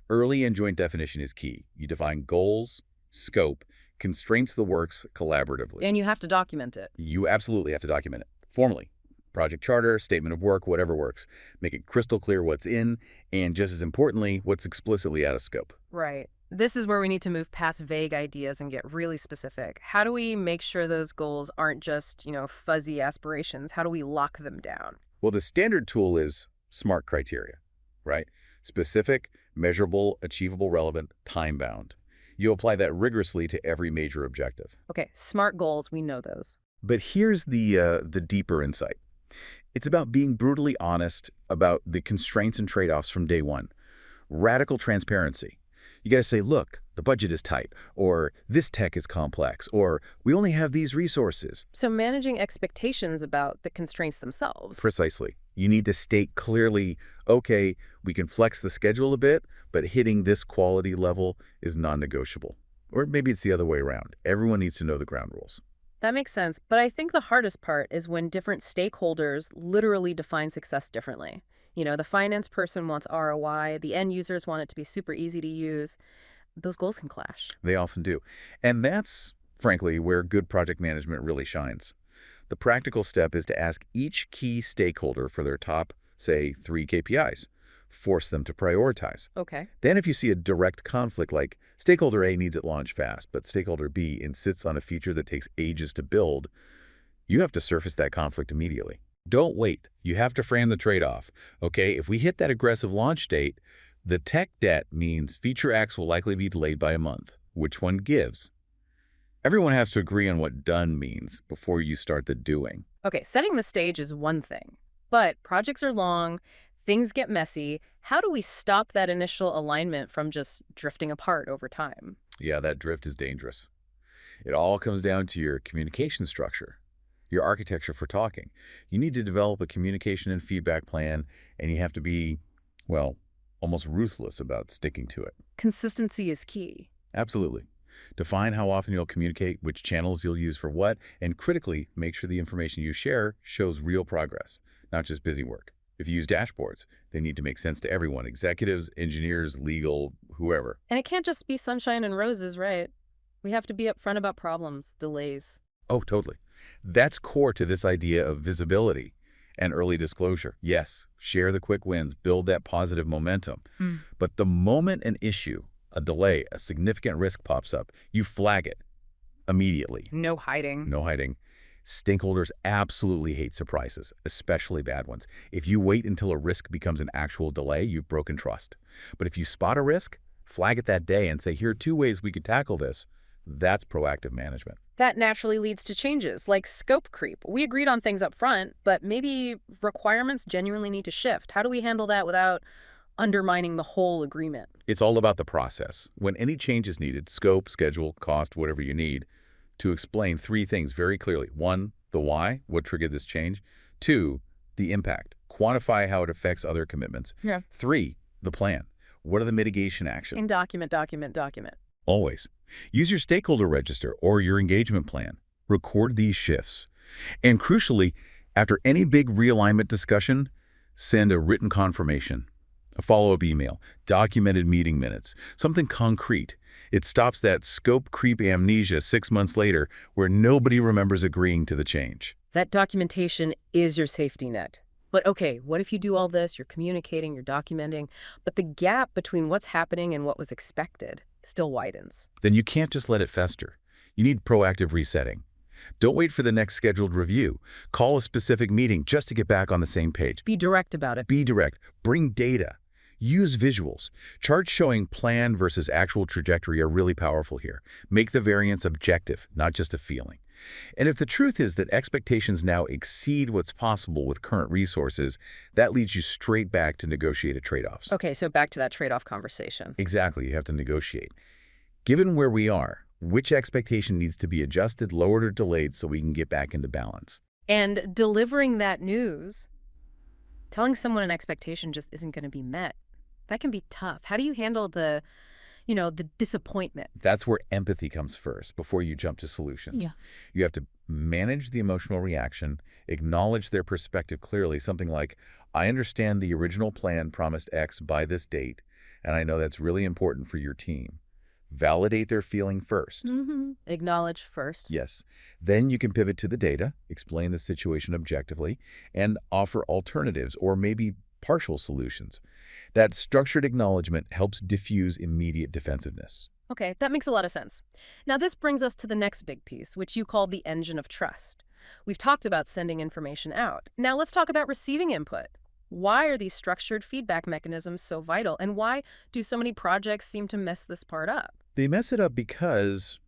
Early and joint definition is key. You define goals, scope, constraints the works collaboratively. And you have to document it. You absolutely have to document it, formally. Project charter, statement of work, whatever works. Make it crystal clear what's in, and just as importantly, what's explicitly out of scope. Right. This is where we need to move past vague ideas and get really specific. How do we make sure those goals aren't just, fuzzy aspirations? How do we lock them down? Well, the standard tool is SMART criteria, right? Specific, measurable, achievable, relevant, time-bound. You apply that rigorously to every major objective. Okay, SMART goals, we know those. But here's the deeper insight. It's about being brutally honest about the constraints and trade-offs from day one. Radical transparency. You got to say, look, the budget is tight, or this tech is complex, or we only have these resources. So managing expectations about the constraints themselves. Precisely. You need to state clearly, okay, we can flex the schedule a bit, but hitting this quality level is non-negotiable. Or maybe it's the other way around. Everyone needs to know the ground rules. That makes sense, but I think the hardest part is when different stakeholders literally define success differently. The finance person wants ROI, the end users want it to be super easy to use. Those goals can clash. They often do. And that's, frankly, where good project management really shines. The practical step is to ask each key stakeholder for their top, say, 3 KPIs. Force them to prioritize. Okay. Then if you see a direct conflict like stakeholder A needs it launched fast, but stakeholder B insists on a feature that takes ages to build, you have to surface that conflict immediately. Don't wait. You have to frame the trade-off. Okay, if we hit that aggressive launch date, the tech debt means feature X will likely be delayed by a month. Which one gives? Everyone has to agree on what done means before you start the doing. Okay, setting the stage is one thing, but projects are long, things get messy. How do we stop that initial alignment from just drifting apart over time? Yeah, that drift is dangerous. It all comes down to your communication structure, your architecture for talking. You need to develop a communication and feedback plan, and you have to be, well, almost ruthless about sticking to it. Consistency is key. Absolutely. Define how often you'll communicate, which channels you'll use for what, and critically, make sure the information you share shows real progress, not just busy work. If you use dashboards, they need to make sense to everyone, executives, engineers, legal, whoever. And it can't just be sunshine and roses, right? We have to be upfront about problems, delays. Oh, totally. That's core to this idea of visibility and early disclosure. Yes, share the quick wins, build that positive momentum. But the moment an issue, a delay, a significant risk pops up, you flag it immediately. No hiding. No hiding. Stakeholders absolutely hate surprises, especially bad ones. If you wait until a risk becomes an actual delay, you've broken trust. But if you spot a risk, flag it that day and say, here are 2 ways we could tackle this, that's proactive management. That naturally leads to changes, like scope creep. We agreed on things up front, but maybe requirements genuinely need to shift. How do we handle that without undermining the whole agreement? It's all about the process. When any change is needed, scope, schedule, cost, whatever you need, to explain 3 things very clearly. 1, the why, what triggered this change. 2, the impact. Quantify how it affects other commitments. Yeah. 3, the plan. What are the mitigation actions? And document. Always. Use your stakeholder register or your engagement plan. Record these shifts. And crucially, after any big realignment discussion, send a written confirmation, a follow-up email, documented meeting minutes, something concrete. It stops that scope creep amnesia 6 months later where nobody remembers agreeing to the change. That documentation is your safety net. But okay, what if you do all this, you're communicating, you're documenting, but the gap between what's happening and what was expected still widens? Then you can't just let it fester. You need proactive resetting. Don't wait for the next scheduled review. Call a specific meeting just to get back on the same page. Be direct about it. Be direct. Bring data. Use visuals. Charts showing plan versus actual trajectory are really powerful here. Make the variance objective, not just a feeling. And if the truth is that expectations now exceed what's possible with current resources, that leads you straight back to negotiated trade-offs. Okay, so back to that trade-off conversation. Exactly, you have to negotiate. Given where we are, which expectation needs to be adjusted, lowered, or delayed so we can get back into balance? And delivering that news, telling someone an expectation just isn't going to be met, that can be tough. How do you handle the disappointment? That's where empathy comes first before you jump to solutions. Yeah. You have to manage the emotional reaction, acknowledge their perspective clearly, something like, I understand the original plan promised X by this date, and I know that's really important for your team. Validate their feeling first. Acknowledge first. Yes. Then you can pivot to the data, explain the situation objectively, and offer alternatives or maybe partial solutions. That structured acknowledgement helps diffuse immediate defensiveness. Okay, that makes a lot of sense. Now this brings us to the next big piece, which you call the engine of trust. We've talked about sending information out. Now let's talk about receiving input. Why are these structured feedback mechanisms so vital, and why do so many projects seem to mess this part up? They mess it up because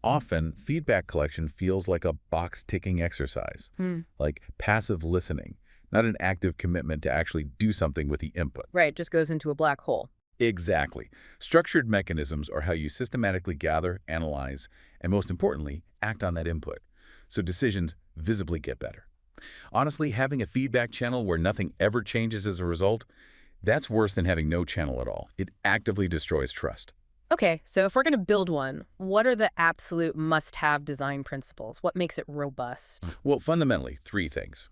often feedback collection feels like a box-ticking exercise, like passive listening. not an active commitment to actually do something with the input. Right, just goes into a black hole. Exactly. Structured mechanisms are how you systematically gather, analyze, and most importantly, act on that input, so decisions visibly get better. Honestly, having a feedback channel where nothing ever changes as a result, that's worse than having no channel at all. It actively destroys trust. Okay, so if we're going to build one, what are the absolute must-have design principles? What makes it robust? Well, fundamentally, three things.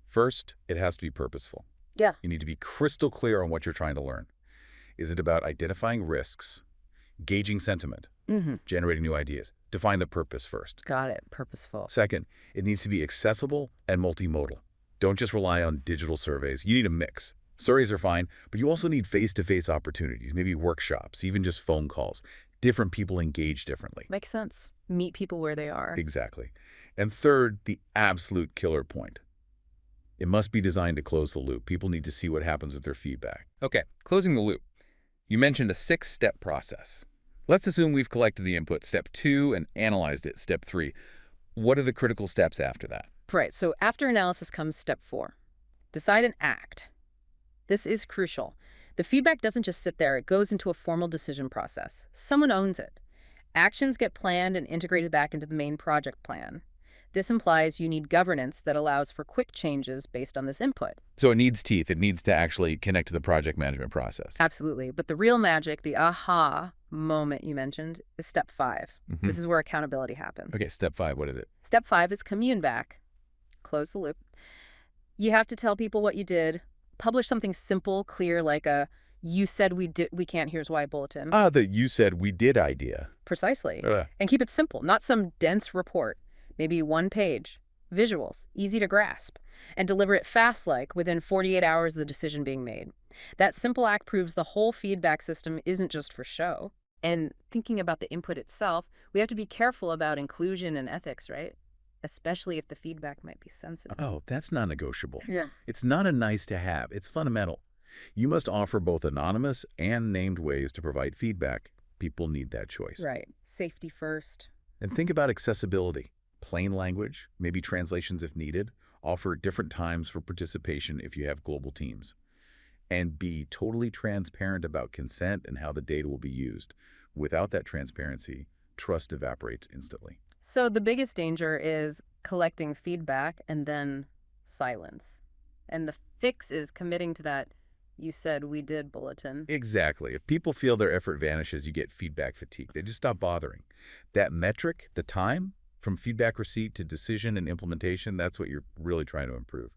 First, it has to be purposeful. Yeah. You need to be crystal clear on what you're trying to learn. Is it about identifying risks, gauging sentiment, generating new ideas? Define the purpose first. Got it. Purposeful. Second, it needs to be accessible and multimodal. Don't just rely on digital surveys. You need a mix. Surveys are fine, but you also need face-to-face opportunities, maybe workshops, even just phone calls. Different people engage differently. Makes sense. Meet people where they are. Exactly. And third, the absolute killer point. It must be designed to close the loop. People need to see what happens with their feedback. Okay, closing the loop. You mentioned a 6-step process. Let's assume we've collected the input, step 2, and analyzed it, step 3. What are the critical steps after that? Right, so after analysis comes step 4. Decide and act. This is crucial. The feedback doesn't just sit there, it goes into a formal decision process. Someone owns it. Actions get planned and integrated back into the main project plan. This implies you need governance that allows for quick changes based on this input. So it needs teeth. It needs to actually connect to the project management process. Absolutely. But the real magic, the aha moment you mentioned, is step 5. This is where accountability happens. Okay, step 5, what is it? Step 5 is commune back. Close the loop. You have to tell people what you did. Publish something simple, clear, like a "you said we can't, here's why" bulletin. The "you said we did" idea. Precisely. And keep it simple, not some dense report. Maybe 1 page. Visuals, easy to grasp. And deliver it fast, like within 48 hours of the decision being made. That simple act proves the whole feedback system isn't just for show. And thinking about the input itself, we have to be careful about inclusion and ethics, right? Especially if the feedback might be sensitive. Oh, that's non-negotiable. Yeah. It's not a nice to have. It's fundamental. You must offer both anonymous and named ways to provide feedback. People need that choice. Right. Safety first. And think about accessibility. Plain language, maybe translations if needed. Offer different times for participation if you have global teams. And be totally transparent about consent and how the data will be used. Without that transparency, trust evaporates instantly. So the biggest danger is collecting feedback and then silence. And the fix is committing to that "you said we did" bulletin. Exactly. If people feel their effort vanishes, you get feedback fatigue. They just stop bothering. That metric, the time, from feedback receipt to decision and implementation, that's what you're really trying to improve.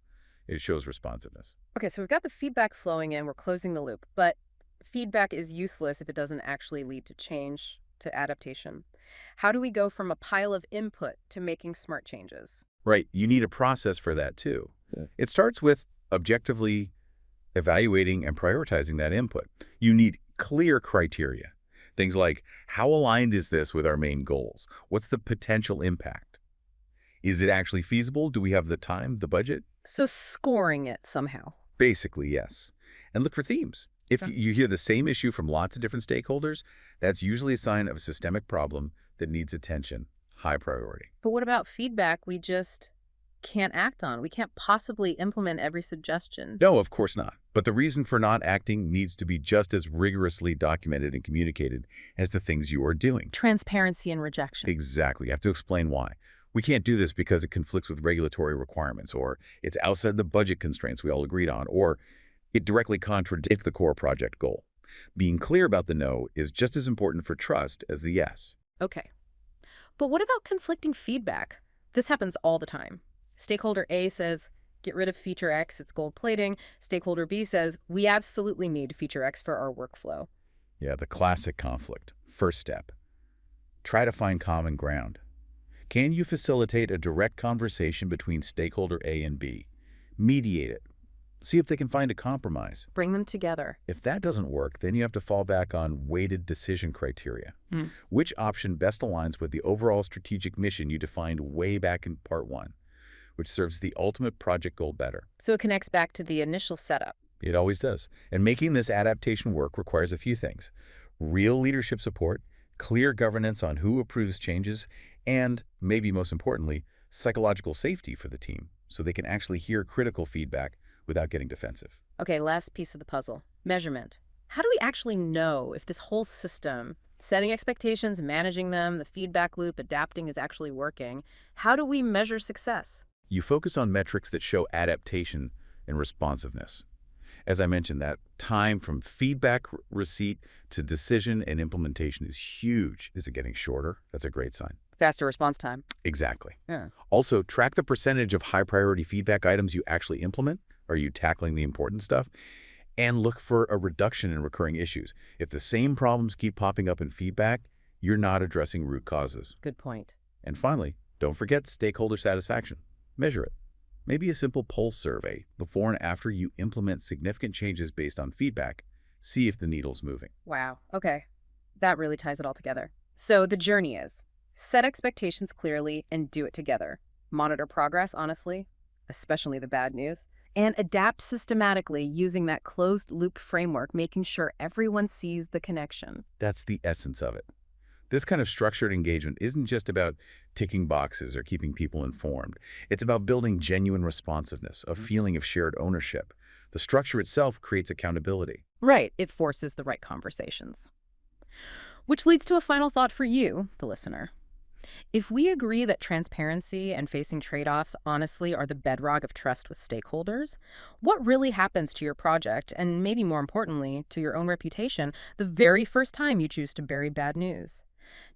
It shows responsiveness. Okay, so we've got the feedback flowing in, we're closing the loop, but feedback is useless if it doesn't actually lead to change, to adaptation. How do we go from a pile of input to making smart changes? Right. You need a process for that too. Yeah. It starts with objectively evaluating and prioritizing that input. You need clear criteria. Things like, how aligned is this with our main goals? What's the potential impact? Is it actually feasible? Do we have the time, the budget? So scoring it somehow. Basically, yes. And look for themes. If you hear the same issue from lots of different stakeholders, that's usually a sign of a systemic problem that needs attention, high priority. But what about feedback we just can't act on? We can't possibly implement every suggestion. No, of course not. But the reason for not acting needs to be just as rigorously documented and communicated as the things you are doing. Transparency and rejection. Exactly. You have to explain why. We can't do this because it conflicts with regulatory requirements, or it's outside the budget constraints we all agreed on, or it directly contradicts the core project goal. Being clear about the no is just as important for trust as the yes. Okay. But what about conflicting feedback? This happens all the time. Stakeholder A says, get rid of feature X, it's gold plating. Stakeholder B says, we absolutely need feature X for our workflow. Yeah, the classic conflict. First step. Try to find common ground. Can you facilitate a direct conversation between stakeholder A and B? Mediate it. See if they can find a compromise. Bring them together. If that doesn't work, then you have to fall back on weighted decision criteria. Which option best aligns with the overall strategic mission you defined way back in part 1, which serves the ultimate project goal better? So it connects back to the initial setup. It always does. And making this adaptation work requires a few things: real leadership support, clear governance on who approves changes, and, maybe most importantly, psychological safety for the team, so they can actually hear critical feedback without getting defensive. Okay, last piece of the puzzle. Measurement. How do we actually know if this whole system, setting expectations, managing them, the feedback loop, adapting, is actually working? How do we measure success? You focus on metrics that show adaptation and responsiveness. As I mentioned, that time from feedback receipt to decision and implementation is huge. Is it getting shorter? That's a great sign. Faster response time. Exactly. Yeah. Also, track the percentage of high-priority feedback items you actually implement. Are you tackling the important stuff? And look for a reduction in recurring issues. If the same problems keep popping up in feedback, you're not addressing root causes. Good point. And finally, don't forget stakeholder satisfaction. Measure it. Maybe a simple pulse survey before and after you implement significant changes based on feedback. See if the needle's moving. Wow. Okay. That really ties it all together. So the journey is set expectations clearly and do it together. Monitor progress honestly, especially the bad news, and adapt systematically using that closed-loop framework, making sure everyone sees the connection. That's the essence of it. This kind of structured engagement isn't just about ticking boxes or keeping people informed. It's about building genuine responsiveness, a feeling of shared ownership. The structure itself creates accountability. Right. It forces the right conversations. Which leads to a final thought for you, the listener. If we agree that transparency and facing trade-offs honestly are the bedrock of trust with stakeholders, what really happens to your project, and maybe more importantly, to your own reputation, the very first time you choose to bury bad news?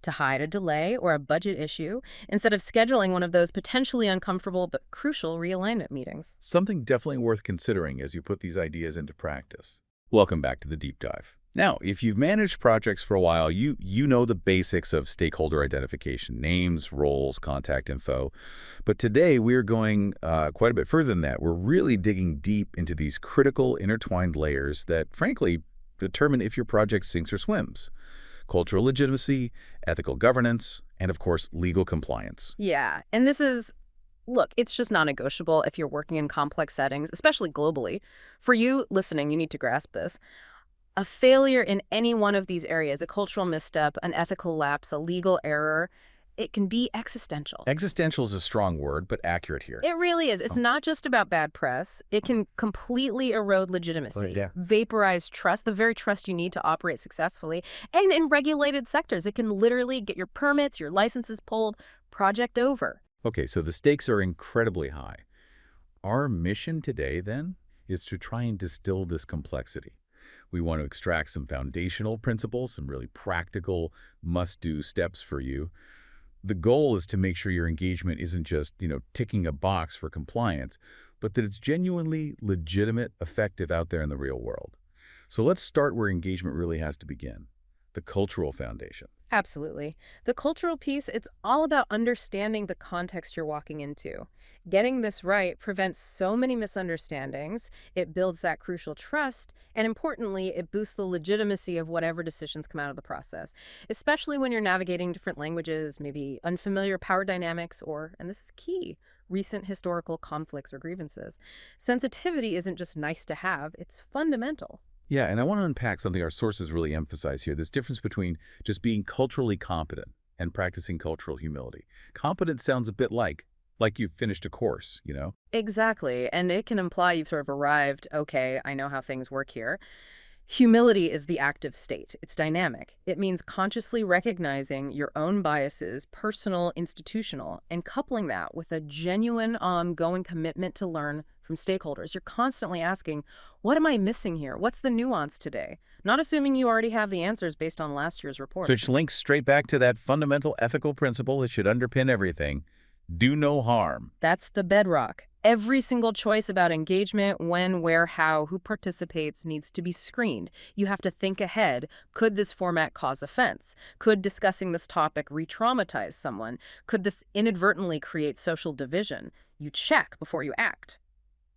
To hide a delay or a budget issue instead of scheduling one of those potentially uncomfortable but crucial realignment meetings. Something definitely worth considering as you put these ideas into practice. Welcome back to the deep dive. Now, if you've managed projects for a while, you know the basics of stakeholder identification, names, roles, contact info. But today we're going quite a bit further than that. We're really digging deep into these critical intertwined layers that, frankly, determine if your project sinks or swims. Cultural legitimacy, ethical governance, and of course, legal compliance. Yeah, and this is, look, it's just non-negotiable if you're working in complex settings, especially globally. For you listening, you need to grasp this. A failure in any one of these areas, a cultural misstep, an ethical lapse, a legal error, it can be existential. Existential is a strong word, but accurate here. It really is. It's not just about bad press. It can completely erode legitimacy, vaporize trust, the very trust you need to operate successfully. And in regulated sectors, it can literally get your permits, your licenses pulled, project over. Okay, so the stakes are incredibly high. Our mission today, then, is to try and distill this complexity. We want to extract some foundational principles, some really practical must-do steps for you. The goal is to make sure your engagement isn't just, ticking a box for compliance, but that it's genuinely legitimate, effective out there in the real world. So let's start where engagement really has to begin, the cultural foundation. Absolutely. The cultural piece, it's all about understanding the context you're walking into. Getting this right prevents so many misunderstandings, it builds that crucial trust, and importantly, it boosts the legitimacy of whatever decisions come out of the process, especially when you're navigating different languages, maybe unfamiliar power dynamics, or, and this is key, recent historical conflicts or grievances. Sensitivity isn't just nice to have, it's fundamental. Yeah, and I want to unpack something our sources really emphasize here, this difference between just being culturally competent and practicing cultural humility. Competent sounds a bit like you've finished a course, Exactly, and it can imply you've sort of arrived, okay, I know how things work here. Humility is the active state. It's dynamic. It means consciously recognizing your own biases, personal, institutional, and coupling that with a genuine, ongoing commitment to learn from stakeholders. You're constantly asking, what am I missing here? What's the nuance today? Not assuming you already have the answers based on last year's report. Which links straight back to that fundamental ethical principle that should underpin everything. Do no harm. That's the bedrock. Every single choice about engagement, when, where, how, who participates needs to be screened. You have to think ahead. Could this format cause offense? Could discussing this topic re-traumatize someone? Could this inadvertently create social division? You check before you act.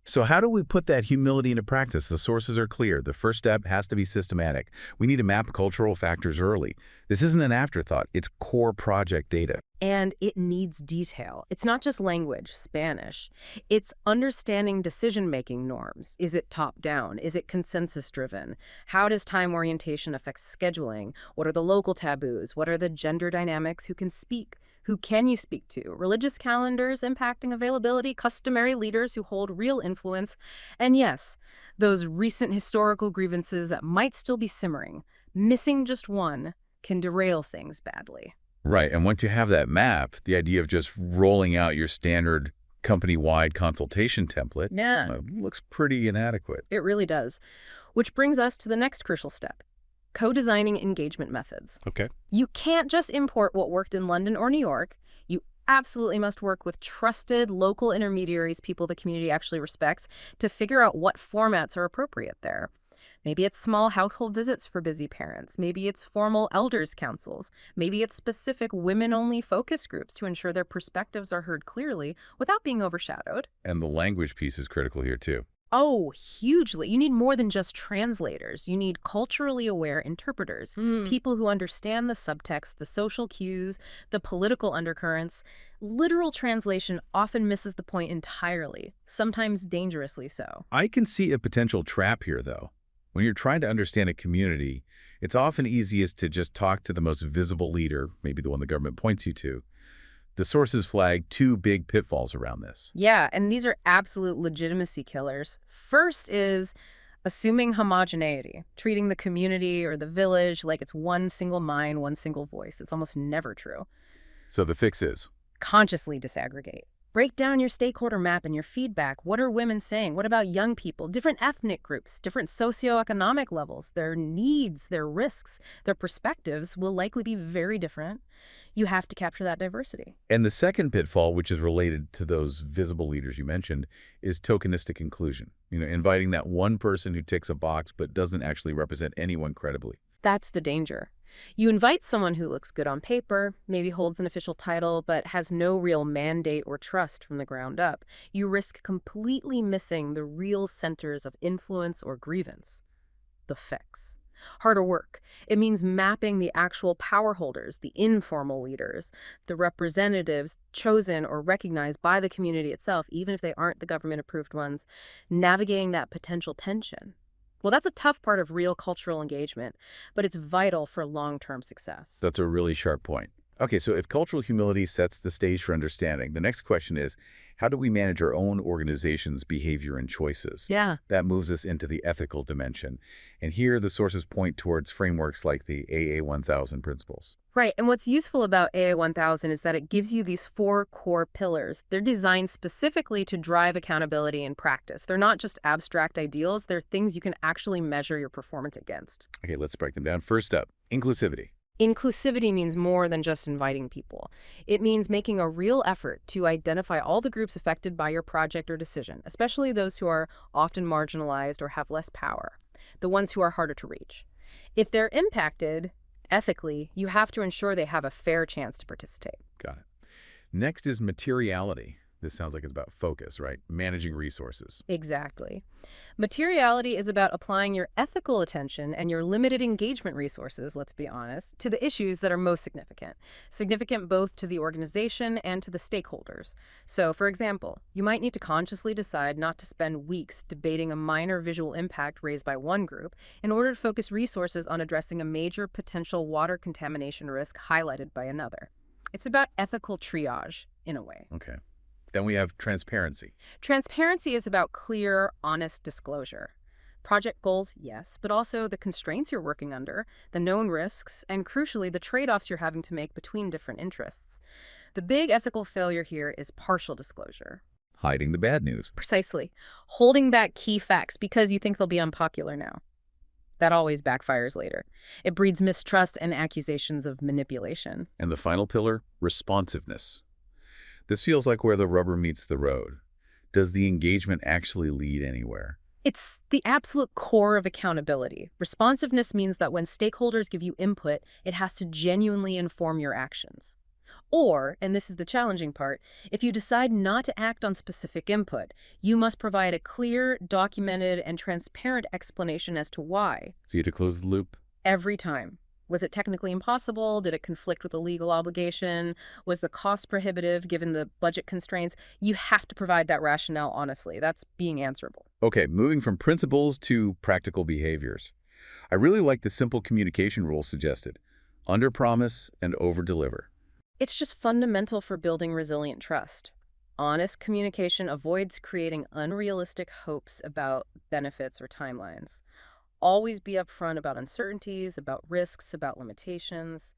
So how do we put that humility into practice? The sources are clear. The first step has to be systematic. We need to map cultural factors early. This isn't an afterthought. It's core project data. And it needs detail. It's not just language, Spanish. It's understanding decision-making norms. Is it top-down? Is it consensus-driven? How does time orientation affect scheduling? What are the local taboos? What are the gender dynamics? Who can speak? Who can you speak to? Religious calendars impacting availability, customary leaders who hold real influence, and yes, those recent historical grievances that might still be simmering. Missing just one can derail things badly. Right, and once you have that map, the idea of just rolling out your standard company-wide consultation template looks pretty inadequate. It really does. Which brings us to the next crucial step. Co-designing engagement methods. Okay. You can't just import what worked in London or New York. You absolutely must work with trusted local intermediaries, people the community actually respects, to figure out what formats are appropriate there. Maybe it's small household visits for busy parents. Maybe it's formal elders' councils. Maybe it's specific women-only focus groups to ensure their perspectives are heard clearly without being overshadowed. And the language piece is critical here, too. Oh, hugely. You need more than just translators. You need culturally aware interpreters, people who understand the subtext, the social cues, the political undercurrents. Literal translation often misses the point entirely, sometimes dangerously so. I can see a potential trap here, though. When you're trying to understand a community, it's often easiest to just talk to the most visible leader, maybe the one the government points you to. The sources flag two big pitfalls around this. Yeah, and these are absolute legitimacy killers. First is assuming homogeneity, treating the community or the village like it's one single mind, one single voice. It's almost never true. So the fix is? Consciously disaggregate. Break down your stakeholder map and your feedback. What are women saying? What about young people? Different ethnic groups, different socioeconomic levels, their needs, their risks, their perspectives will likely be very different. You have to capture that diversity. And the second pitfall, which is related to those visible leaders you mentioned, is tokenistic inclusion. Inviting that one person who ticks a box but doesn't actually represent anyone credibly. That's the danger. You invite someone who looks good on paper, maybe holds an official title, but has no real mandate or trust from the ground up. You risk completely missing the real centers of influence or grievance. The fix. Harder work. It means mapping the actual power holders, the informal leaders, the representatives chosen or recognized by the community itself, even if they aren't the government-approved ones, navigating that potential tension. Well, that's a tough part of real cultural engagement, but it's vital for long-term success. That's a really sharp point. Okay, so if cultural humility sets the stage for understanding, the next question is, how do we manage our own organization's behavior and choices? Yeah. That moves us into the ethical dimension. And here the sources point towards frameworks like the AA1000 principles. Right, and what's useful about AA1000 is that it gives you these 4 core pillars. They're designed specifically to drive accountability in practice. They're not just abstract ideals, they're things you can actually measure your performance against. Okay, let's break them down. First up, inclusivity. Inclusivity means more than just inviting people. It means making a real effort to identify all the groups affected by your project or decision, especially those who are often marginalized or have less power, the ones who are harder to reach. If they're impacted, ethically, you have to ensure they have a fair chance to participate. Got it. Next is materiality. This sounds like it's about focus, right? Managing resources. Exactly. Materiality is about applying your ethical attention and your limited engagement resources, let's be honest, to the issues that are most significant. Significant both to the organization and to the stakeholders. So, for example, you might need to consciously decide not to spend weeks debating a minor visual impact raised by one group in order to focus resources on addressing a major potential water contamination risk highlighted by another. It's about ethical triage, in a way. Okay. Then we have transparency. Transparency is about clear, honest disclosure. Project goals, yes, but also the constraints you're working under, the known risks, and crucially, the trade-offs you're having to make between different interests. The big ethical failure here is partial disclosure. Hiding the bad news. Precisely. Holding back key facts because you think they'll be unpopular now. That always backfires later. It breeds mistrust and accusations of manipulation. And the final pillar, responsiveness. This feels like where the rubber meets the road. Does the engagement actually lead anywhere? It's the absolute core of accountability. Responsiveness means that when stakeholders give you input, it has to genuinely inform your actions. Or, and this is the challenging part, if you decide not to act on specific input, you must provide a clear, documented, and transparent explanation as to why. So you have to close the loop? Every time. Was it technically impossible? Did it conflict with a legal obligation? Was the cost prohibitive given the budget constraints? You have to provide that rationale honestly. That's being answerable. Okay, moving from principles to practical behaviors. I really like the simple communication rule suggested. Under-promise and over-deliver. It's just fundamental for building resilient trust. Honest communication avoids creating unrealistic hopes about benefits or timelines. Always be upfront about uncertainties, about risks, about limitations.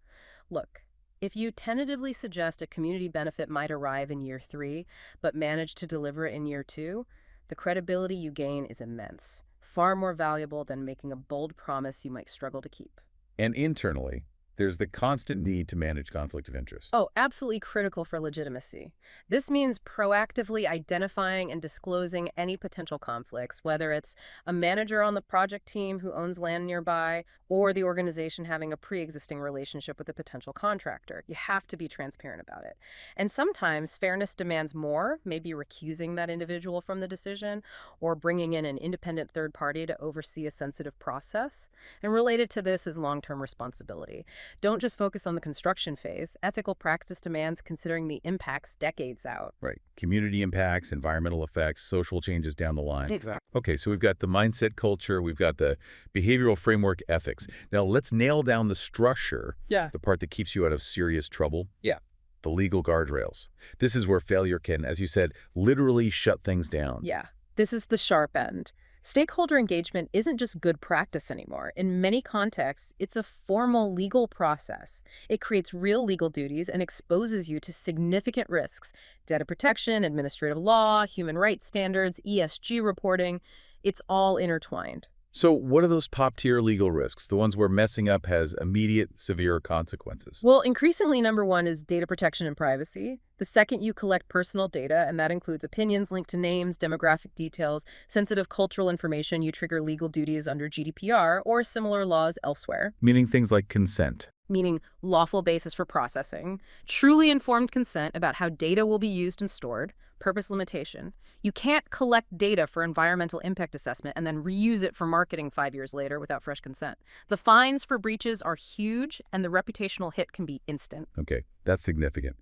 Look, if you tentatively suggest a community benefit might arrive in year 3, but manage to deliver it in year 2, the credibility you gain is immense, far more valuable than making a bold promise you might struggle to keep. And internally, there's the constant need to manage conflict of interest. Oh, absolutely critical for legitimacy. This means proactively identifying and disclosing any potential conflicts, whether it's a manager on the project team who owns land nearby, or the organization having a pre-existing relationship with a potential contractor. You have to be transparent about it. And sometimes fairness demands more, maybe recusing that individual from the decision, or bringing in an independent third party to oversee a sensitive process. And related to this is long-term responsibility. Don't just focus on the construction phase. Ethical practice demands considering the impacts decades out. Right. Community impacts, environmental effects, social changes down the line. Exactly. Okay, so we've got the mindset culture, we've got the behavioral framework ethics. Now let's nail down the structure, the part that keeps you out of serious trouble. Yeah. The legal guardrails. This is where failure can, as you said, literally shut things down. Yeah. This is the sharp end. Stakeholder engagement isn't just good practice anymore. In many contexts, it's a formal legal process. It creates real legal duties and exposes you to significant risks: data protection, administrative law, human rights standards, ESG reporting. It's all intertwined. So what are those top-tier legal risks, the ones where messing up has immediate, severe consequences? Well, increasingly, number one is data protection and privacy. The second, you collect personal data, and that includes opinions linked to names, demographic details, sensitive cultural information, you trigger legal duties under GDPR or similar laws elsewhere. Meaning things like consent. Meaning lawful basis for processing, truly informed consent about how data will be used and stored, purpose limitation. You can't collect data for environmental impact assessment and then reuse it for marketing 5 years later without fresh consent. The fines for breaches are huge, and the reputational hit can be instant. Okay, that's significant.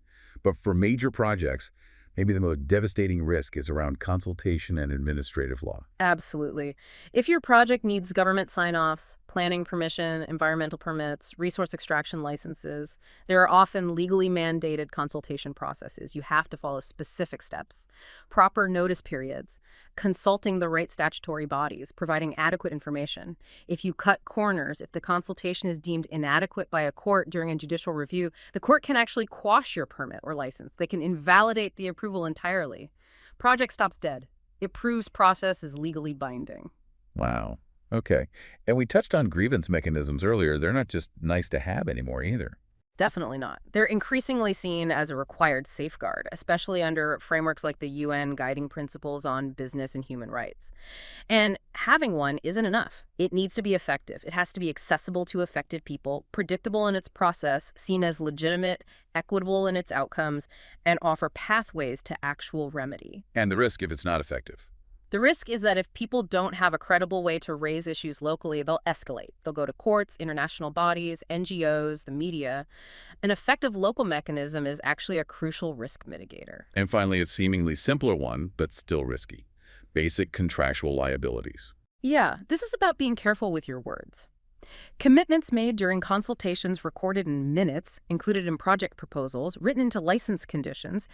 But for major projects, maybe the most devastating risk is around consultation and administrative law. Absolutely. If your project needs government sign-offs, planning permission, environmental permits, resource extraction licenses, there are often legally mandated consultation processes. You have to follow specific steps. Proper notice periods, consulting the right statutory bodies, providing adequate information. If you cut corners, if the consultation is deemed inadequate by a court during a judicial review, the court can actually quash your permit or license. They can invalidate the approval entirely. Project stops dead. It proves process is legally binding. Wow. Okay. And we touched on grievance mechanisms earlier. They're not just nice to have anymore either. Definitely not. They're increasingly seen as a required safeguard, especially under frameworks like the UN Guiding Principles on Business and Human Rights. And having one isn't enough. It needs to be effective. It has to be accessible to affected people, predictable in its process, seen as legitimate, equitable in its outcomes, and offer pathways to actual remedy. And the risk if it's not effective. The risk is that if people don't have a credible way to raise issues locally, they'll escalate. They'll go to courts, international bodies, NGOs, the media. An effective local mechanism is actually a crucial risk mitigator. And finally, a seemingly simpler one, but still risky. Basic contractual liabilities. Yeah, this is about being careful with your words. Commitments made during consultations recorded in minutes, included in project proposals, written into license conditions,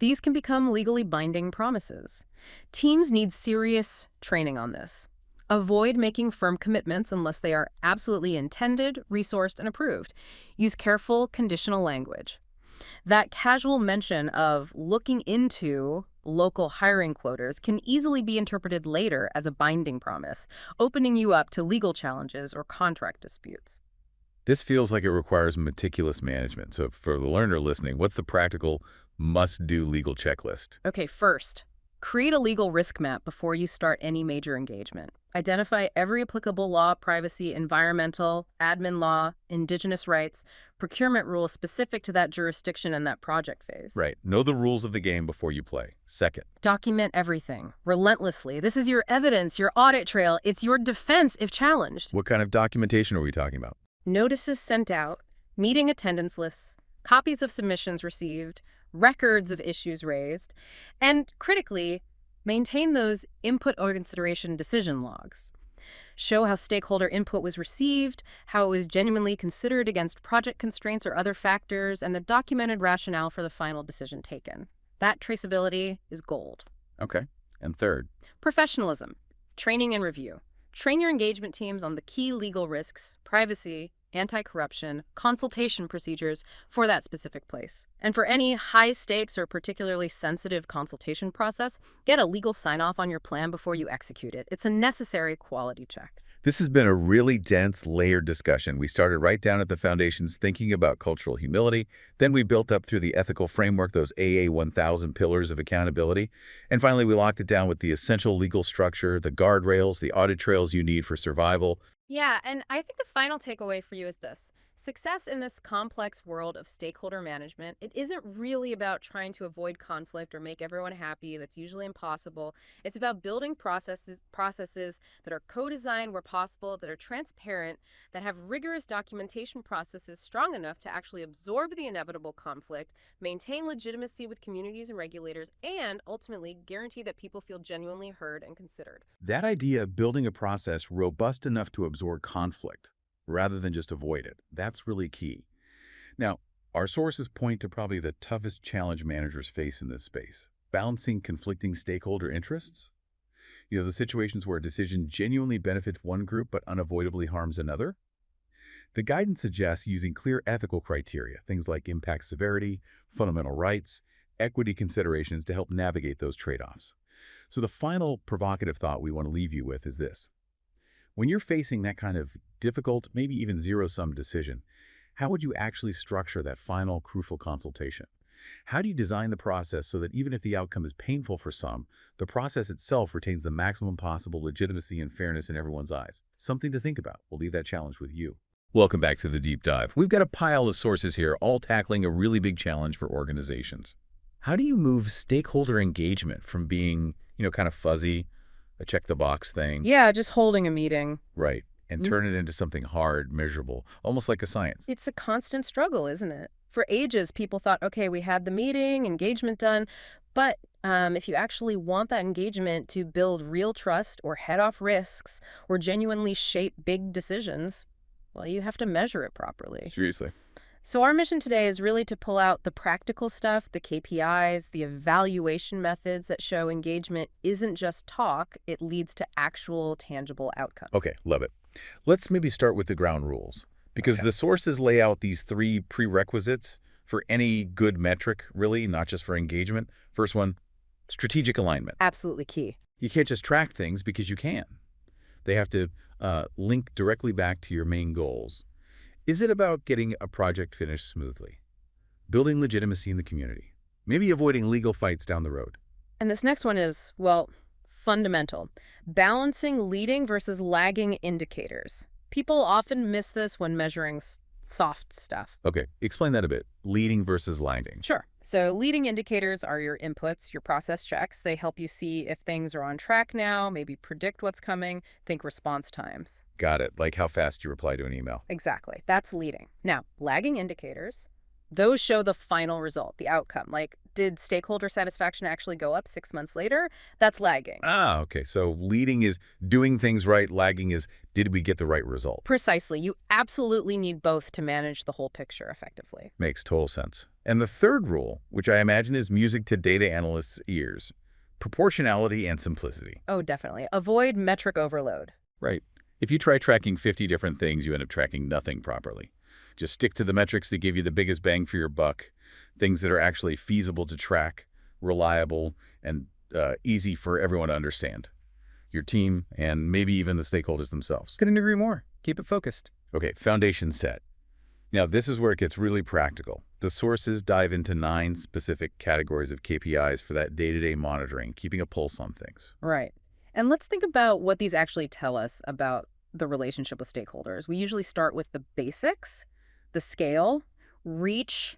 these can become legally binding promises. Teams need serious training on this. Avoid making firm commitments unless they are absolutely intended, resourced, and approved. Use careful conditional language. That casual mention of looking into local hiring quotas can easily be interpreted later as a binding promise, opening you up to legal challenges or contract disputes. This feels like it requires meticulous management. So for the learner listening, what's the practical must-do legal checklist? Okay, first, create a legal risk map before you start any major engagement. Identify every applicable law, privacy, environmental, admin law, indigenous rights, procurement rules specific to that jurisdiction and that project phase. Right. Know the rules of the game before you play. Second, document everything, relentlessly. This is your evidence, your audit trail. It's your defense if challenged. what kind of documentation are we talking about? Notices sent out, meeting attendance lists, copies of submissions received, records of issues raised, and critically, maintain those input or consideration decision logs. show how stakeholder input was received, how it was genuinely considered against project constraints or other factors, and the documented rationale for the final decision taken. That traceability is gold. Okay. And third? Professionalism, training and review. Train your engagement teams on the key legal risks, privacy, anti-corruption, consultation procedures for that specific place. And for any high stakes or particularly sensitive consultation process, get a legal sign-off on your plan before you execute it. It's a necessary quality check. This has been a really dense, layered discussion. We started right down at the foundations thinking about cultural humility. Then we built up through the ethical framework, those AA 1000 pillars of accountability. And finally, we locked it down with the essential legal structure, the guardrails, the audit trails you need for survival. Yeah, and I think the final takeaway for you is this. Success in this complex world of stakeholder management, it isn't really about trying to avoid conflict or make everyone happy. That's usually impossible. It's about building processes that are co-designed where possible, that are transparent, that have rigorous documentation processes strong enough to actually absorb the inevitable conflict, maintain legitimacy with communities and regulators, and ultimately guarantee that people feel genuinely heard and considered. That idea of building a process robust enough to absorb conflict, rather than just avoid it, that's really key. Now, our sources point to probably the toughest challenge managers face in this space, balancing conflicting stakeholder interests. The situations where a decision genuinely benefits one group but unavoidably harms another. The guidance suggests using clear ethical criteria, things like impact severity, fundamental rights, equity considerations to help navigate those trade-offs. So the final provocative thought we want to leave you with is this. When you're facing that kind of difficult, maybe even zero-sum decision, how would you actually structure that final crucial consultation? How do you design the process so that even if the outcome is painful for some, the process itself retains the maximum possible legitimacy and fairness in everyone's eyes? Something to think about. We'll leave that challenge with you. Welcome back to the Deep Dive. We've got a pile of sources here, all tackling a really big challenge for organizations. How do you move stakeholder engagement from being, kind of fuzzy, a check-the-box thing? Yeah, just holding a meeting. Right. And turn it into something hard, measurable, almost like a science. It's a constant struggle, isn't it? For ages, people thought, okay, we had the meeting, engagement done, but if you actually want that engagement to build real trust or head off risks or genuinely shape big decisions, well, you have to measure it properly. Seriously. So our mission today is really to pull out the practical stuff, the KPIs, the evaluation methods that show engagement isn't just talk, it leads to actual tangible outcomes. Okay, love it. Let's maybe start with the ground rules, because the sources lay out these 3 prerequisites for any good metric, really, not just for engagement. First one, strategic alignment. Absolutely key. You can't just track things because you can. They have to link directly back to your main goals. Is it about getting a project finished smoothly? Building legitimacy in the community? Maybe avoiding legal fights down the road? And this next one is, well, fundamental. Balancing leading versus lagging indicators. People often miss this when measuring soft stuff. Okay, explain that a bit. Leading versus lagging. Sure. So leading indicators are your inputs, your process checks. They help you see if things are on track now, maybe predict what's coming, think response times. Got it. Like how fast you reply to an email. Exactly. That's leading. Now, lagging indicators, those show the final result, the outcome. Like, did stakeholder satisfaction actually go up 6 months later? That's lagging. Ah, okay. So leading is doing things right. Lagging is, did we get the right result? Precisely. You absolutely need both to manage the whole picture effectively. Makes total sense. And the third rule, which I imagine is music to data analysts' ears, proportionality and simplicity. Oh, definitely. Avoid metric overload. Right. If you try tracking 50 different things, you end up tracking nothing properly. Just stick to the metrics that give you the biggest bang for your buck, things that are actually feasible to track, reliable, and easy for everyone to understand. Your team, and maybe even the stakeholders themselves. Couldn't agree more. Keep it focused. Okay, foundation set. Now, this is where it gets really practical. The sources dive into 9 specific categories of KPIs for that day-to-day monitoring, keeping a pulse on things. Right. And let's think about what these actually tell us about the relationship with stakeholders. We usually start with the basics, the scale, reach,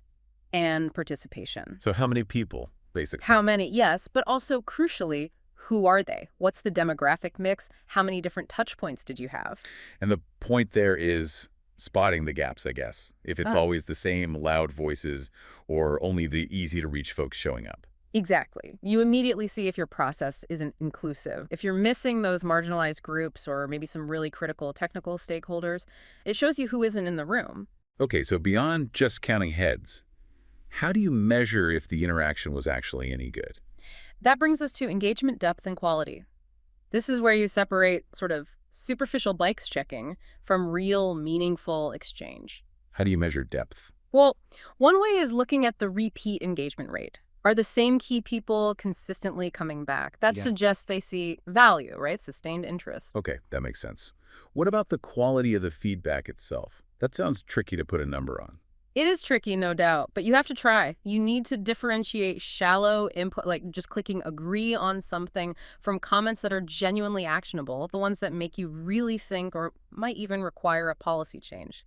and participation. So how many people, basically? How many, yes, but also crucially, who are they? What's the demographic mix? How many different touch points did you have? And the point there is spotting the gaps, I guess. If it's always the same loud voices or only the easy-to-reach folks showing up. Exactly. You immediately see if your process isn't inclusive. If you're missing those marginalized groups or maybe some really critical technical stakeholders, it shows you who isn't in the room. Okay, so beyond just counting heads, how do you measure if the interaction was actually any good? That brings us to engagement depth and quality. This is where you separate sort of superficial bikes checking from real, meaningful exchange. How do you measure depth? Well, one way is looking at the repeat engagement rate. Are the same key people consistently coming back? That Yeah. suggests they see value, right? Sustained interest. Okay, that makes sense. What about the quality of the feedback itself? That sounds tricky to put a number on. It is tricky, no doubt, but you have to try. You need to differentiate shallow input, like just clicking agree on something, from comments that are genuinely actionable, the ones that make you really think or might even require a policy change.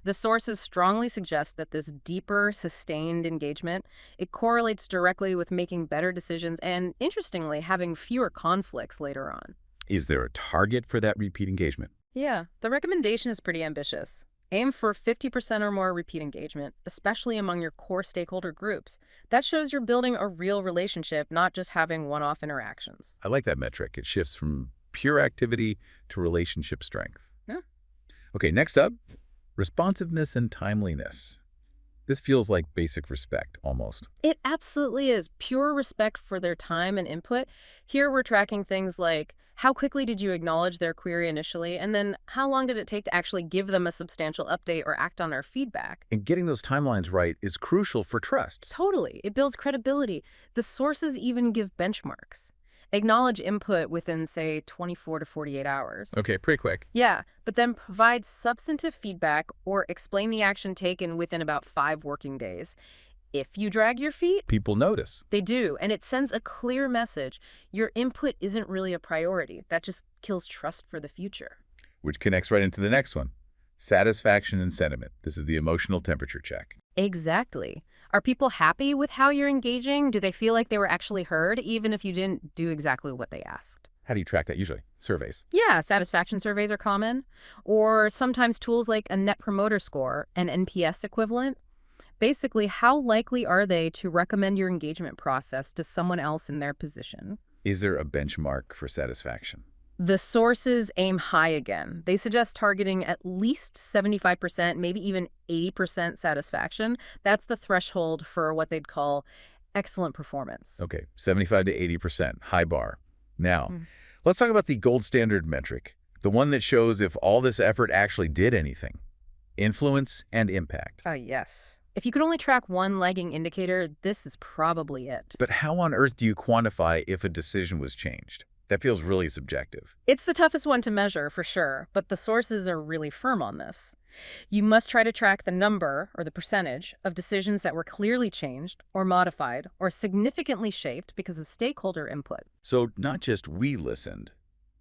The sources strongly suggest that this deeper, sustained engagement, it correlates directly with making better decisions and, interestingly, having fewer conflicts later on. Is there a target for that repeat engagement? Yeah, the recommendation is pretty ambitious. Aim for 50% or more repeat engagement, especially among your core stakeholder groups. That shows you're building a real relationship, not just having one-off interactions. I like that metric. It shifts from pure activity to relationship strength. Yeah. Okay, next up, responsiveness and timeliness. This feels like basic respect, almost. It absolutely is. Pure respect for their time and input. Here we're tracking things like how quickly did you acknowledge their query initially, and then how long did it take to actually give them a substantial update or act on our feedback? And getting those timelines right is crucial for trust. Totally. It builds credibility. The sources even give benchmarks. Acknowledge input within, say, 24 to 48 hours. Okay, pretty quick. Yeah, but then provide substantive feedback or explain the action taken within about 5 working days. If you drag your feet, People notice. they do, and it sends a clear message. Your input isn't really a priority. That just kills trust for the future. Which connects right into the next one. Satisfaction and sentiment. This is the emotional temperature check. Exactly. Are people happy with how you're engaging? Do they feel like they were actually heard, even if you didn't do exactly what they asked? How do you track that usually? Surveys. Yeah, satisfaction surveys are common. Or sometimes tools like a Net Promoter Score, an NPS equivalent. Basically, how likely are they to recommend your engagement process to someone else in their position? Is there a benchmark for satisfaction? The sources aim high again. They suggest targeting at least 75%, maybe even 80% satisfaction. That's the threshold for what they'd call excellent performance. Okay, 75 to 80%, high bar. Now, let's talk about the gold standard metric, the one that shows if all this effort actually did anything. Influence and impact. Yes. If you could only track one lagging indicator, this is probably it. But how on earth do you quantify if a decision was changed? That feels really subjective. It's the toughest one to measure, for sure, but the sources are really firm on this. You must try to track the number, or the percentage, of decisions that were clearly changed, or modified, or significantly shaped because of stakeholder input. So not just we listened,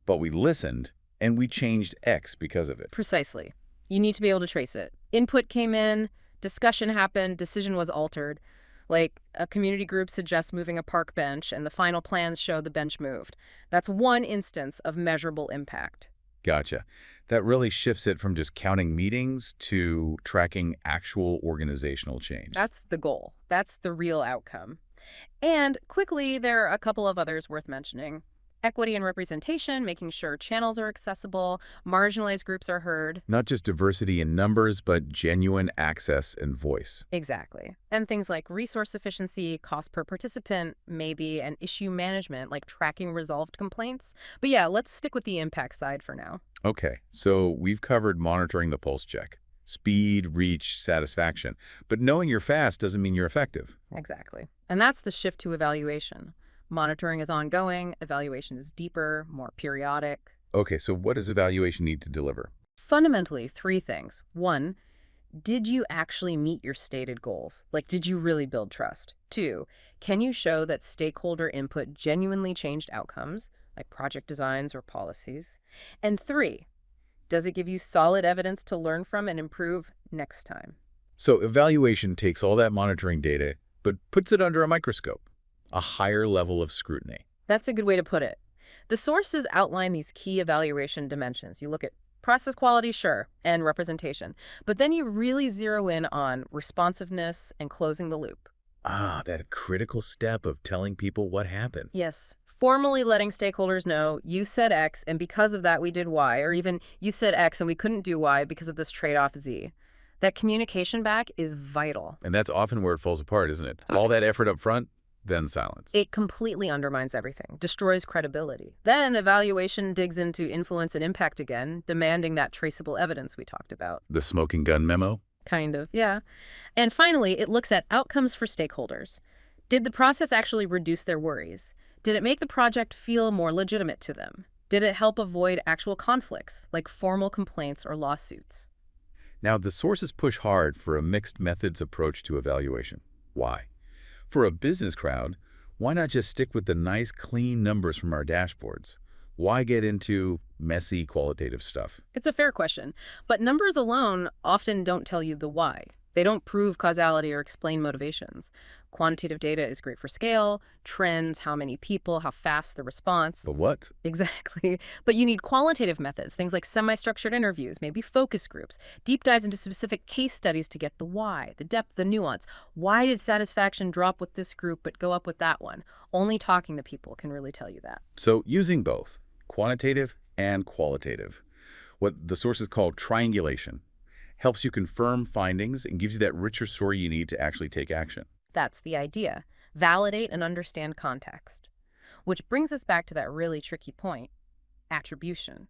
but we listened and we changed X because of it. Precisely. You need to be able to trace it. Input came in, discussion happened, decision was altered. Like, a community group suggests moving a park bench, and the final plans show the bench moved. That's one instance of measurable impact. Gotcha. That really shifts it from just counting meetings to tracking actual organizational change. That's the goal. That's the real outcome. And quickly, there are a couple of others worth mentioning. Equity and representation, making sure channels are accessible, marginalized groups are heard. Not just diversity in numbers, but genuine access and voice. Exactly. And things like resource efficiency, cost per participant, maybe, and issue management, like tracking resolved complaints. But yeah, let's stick with the impact side for now. Okay, so we've covered monitoring the pulse check. Speed, reach, satisfaction. But knowing you're fast doesn't mean you're effective. Exactly. And that's the shift to evaluation. Monitoring is ongoing, evaluation is deeper, more periodic. Okay, so what does evaluation need to deliver? Fundamentally, 3 things. 1, did you actually meet your stated goals? Like, did you really build trust? 2, can you show that stakeholder input genuinely changed outcomes, like project designs or policies? And 3, does it give you solid evidence to learn from and improve next time? So evaluation takes all that monitoring data, but puts it under a microscope. A higher level of scrutiny. That's a good way to put it. The sources outline these key evaluation dimensions. You look at process quality, sure, and representation. But then you really zero in on responsiveness and closing the loop. Ah, that critical step of telling people what happened. Yes. Formally letting stakeholders know you said X and because of that we did Y, or even you said X and we couldn't do Y because of this trade-off Z. That communication back is vital. And that's often where it falls apart, isn't it? All that effort up front, then silence. It completely undermines everything, destroys credibility. Then evaluation digs into influence and impact again, demanding that traceable evidence we talked about. The smoking gun memo? Kind of, yeah. And finally, it looks at outcomes for stakeholders. Did the process actually reduce their worries? Did it make the project feel more legitimate to them? Did it help avoid actual conflicts, like formal complaints or lawsuits? Now, the sources push hard for a mixed methods approach to evaluation. Why? For a business crowd, why not just stick with the nice, clean numbers from our dashboards? Why get into messy qualitative stuff? It's a fair question, but numbers alone often don't tell you the why. They don't prove causality or explain motivations. Quantitative data is great for scale, trends, how many people, how fast the response. But what? Exactly. But you need qualitative methods, things like semi-structured interviews, maybe focus groups, deep dives into specific case studies to get the why, the depth, the nuance. Why did satisfaction drop with this group but go up with that one? Only talking to people can really tell you that. So using both, quantitative and qualitative, what the sources call triangulation, helps you confirm findings and gives you that richer story you need to actually take action. That's the idea. Validate and understand context. Which brings us back to that really tricky point, attribution.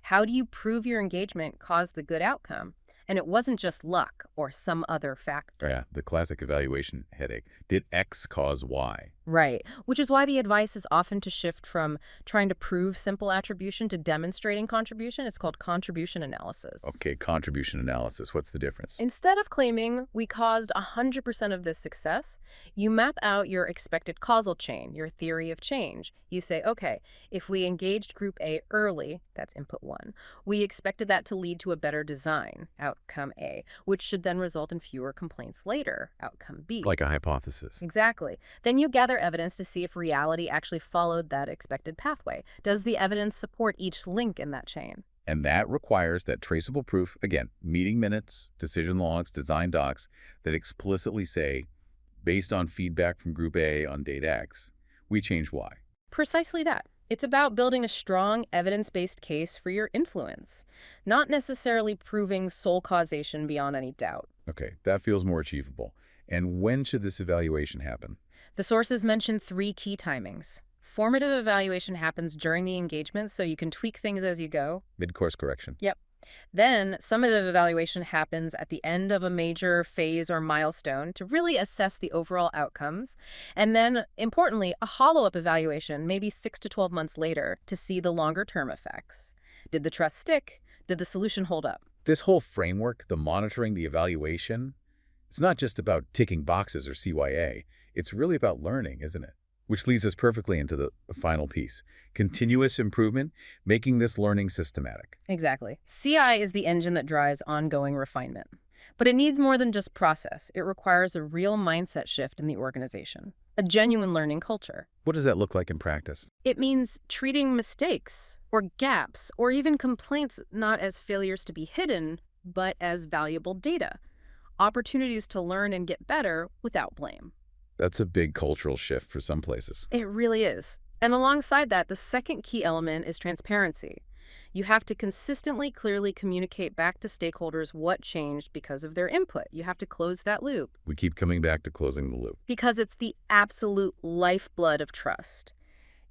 How do you prove your engagement caused the good outcome? And it wasn't just luck or some other factor. Yeah, the classic evaluation headache. Did X cause Y? Right, which is why the advice is often to shift from trying to prove simple attribution to demonstrating contribution. It's called contribution analysis. Okay, contribution analysis. What's the difference? Instead of claiming we caused 100% of this success, you map out your expected causal chain, your theory of change. You say, okay, if we engaged group A early, that's input 1, we expected that to lead to a better design, outcome A, which should then result in fewer complaints later, outcome B. Like a hypothesis. Exactly. Then you gather evidence to see if reality actually followed that expected pathway. Does the evidence support each link in that chain? And that requires that traceable proof, again, meeting minutes, decision logs, design docs, that explicitly say, based on feedback from Group A on date X, we changed Y. Precisely that. It's about building a strong evidence-based case for your influence, not necessarily proving sole causation beyond any doubt. Okay, that feels more achievable. And when should this evaluation happen? The sources mention 3 key timings. Formative evaluation happens during the engagement, so you can tweak things as you go. Mid-course correction. Yep. Then, summative evaluation happens at the end of a major phase or milestone to really assess the overall outcomes. And then, importantly, a follow-up evaluation, maybe 6 to 12 months later, to see the longer-term effects. Did the trust stick? Did the solution hold up? This whole framework, the monitoring, the evaluation, it's not just about ticking boxes or CYA. It's really about learning, isn't it? Which leads us perfectly into the final piece. Continuous improvement, making this learning systematic. Exactly. CI is the engine that drives ongoing refinement. But it needs more than just process. It requires a real mindset shift in the organization, a genuine learning culture. What does that look like in practice? It means treating mistakes or gaps or even complaints not as failures to be hidden, but as valuable data, opportunities to learn and get better without blame. That's a big cultural shift for some places. It really is. And alongside that, the second key element is transparency. You have to consistently, clearly communicate back to stakeholders what changed because of their input. You have to close that loop. We keep coming back to closing the loop. Because it's the absolute lifeblood of trust.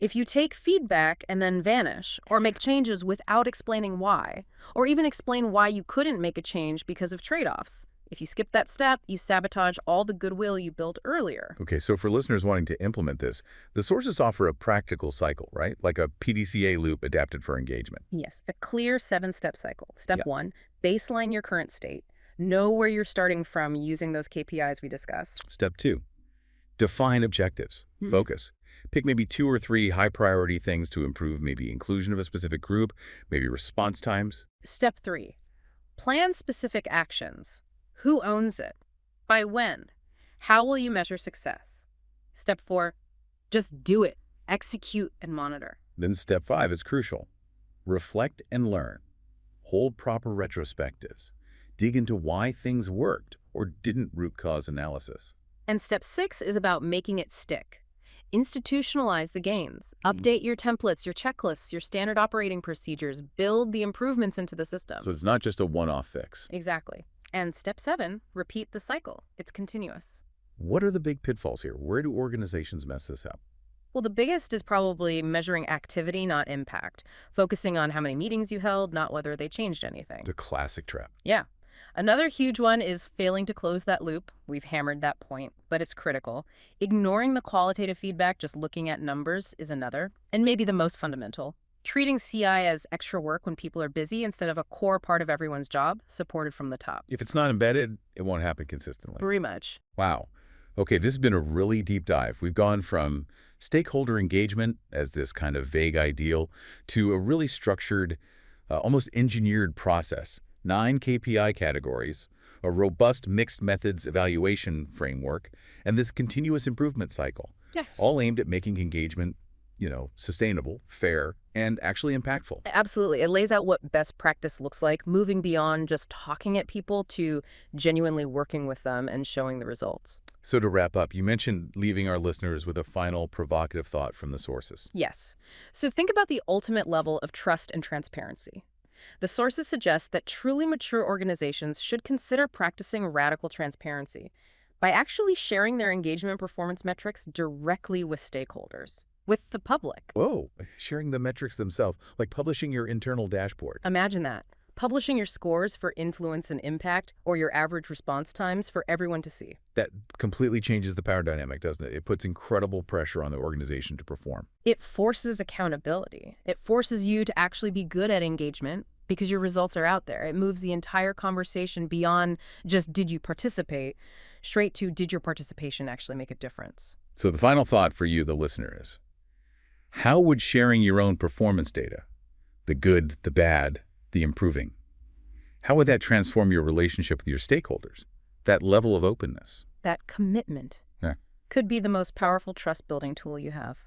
If you take feedback and then vanish, or make changes without explaining why, or even explain why you couldn't make a change because of trade-offs, if you skip that step, you sabotage all the goodwill you built earlier. Okay, so for listeners wanting to implement this, the sources offer a practical cycle, right? Like a PDCA loop adapted for engagement. Yes, a clear 7-step cycle. Step 1, baseline your current state. Know where you're starting from using those KPIs we discussed. Step 2, define objectives. Focus. Pick maybe 2 or 3 high-priority things to improve maybe inclusion of a specific group, maybe response times. Step 3, plan specific actions. Who owns it? By when? How will you measure success? Step 4, just do it. Execute and monitor. Then step 5 is crucial. Reflect and learn. Hold proper retrospectives. Dig into why things worked or didn't root cause analysis. And step 6 is about making it stick. Institutionalize the gains. Update your templates, your checklists, your standard operating procedures. Build the improvements into the system. So it's not just a one-off fix. Exactly. And step 7, repeat the cycle. It's continuous. What are the big pitfalls here? Where do organizations mess this up? Well, the biggest is probably measuring activity, not impact. Focusing on how many meetings you held, not whether they changed anything. It's a classic trap. Yeah. Another huge one is failing to close that loop. We've hammered that point, but it's critical. Ignoring the qualitative feedback, just looking at numbers, is another, and maybe the most fundamental. Treating CI as extra work when people are busy instead of a core part of everyone's job, supported from the top. If it's not embedded, it won't happen consistently. Pretty much. Wow. Okay, this has been a really deep dive. We've gone from stakeholder engagement as this kind of vague ideal to a really structured, almost engineered process. 9 KPI categories, a robust mixed methods evaluation framework, and this continuous improvement cycle. Yeah. All aimed at making engagement, sustainable, fair, and actually impactful. Absolutely. It lays out what best practice looks like, moving beyond just talking at people to genuinely working with them and showing the results. So to wrap up, you mentioned leaving our listeners with a final provocative thought from the sources. Yes. So think about the ultimate level of trust and transparency. The sources suggest that truly mature organizations should consider practicing radical transparency by actually sharing their engagement performance metrics directly with stakeholders, with the public. Whoa, sharing the metrics themselves, like publishing your internal dashboard. Imagine that. Publishing your scores for influence and impact, or your average response times for everyone to see. That completely changes the power dynamic, doesn't it? It puts incredible pressure on the organization to perform. It forces accountability. It forces you to actually be good at engagement because your results are out there. It moves the entire conversation beyond just did you participate, straight to did your participation actually make a difference. So the final thought for you, the listener, is how would sharing your own performance data, the good, the bad, the improving, how would that transform your relationship with your stakeholders? That level of openness. That commitment could be the most powerful trust-building tool you have.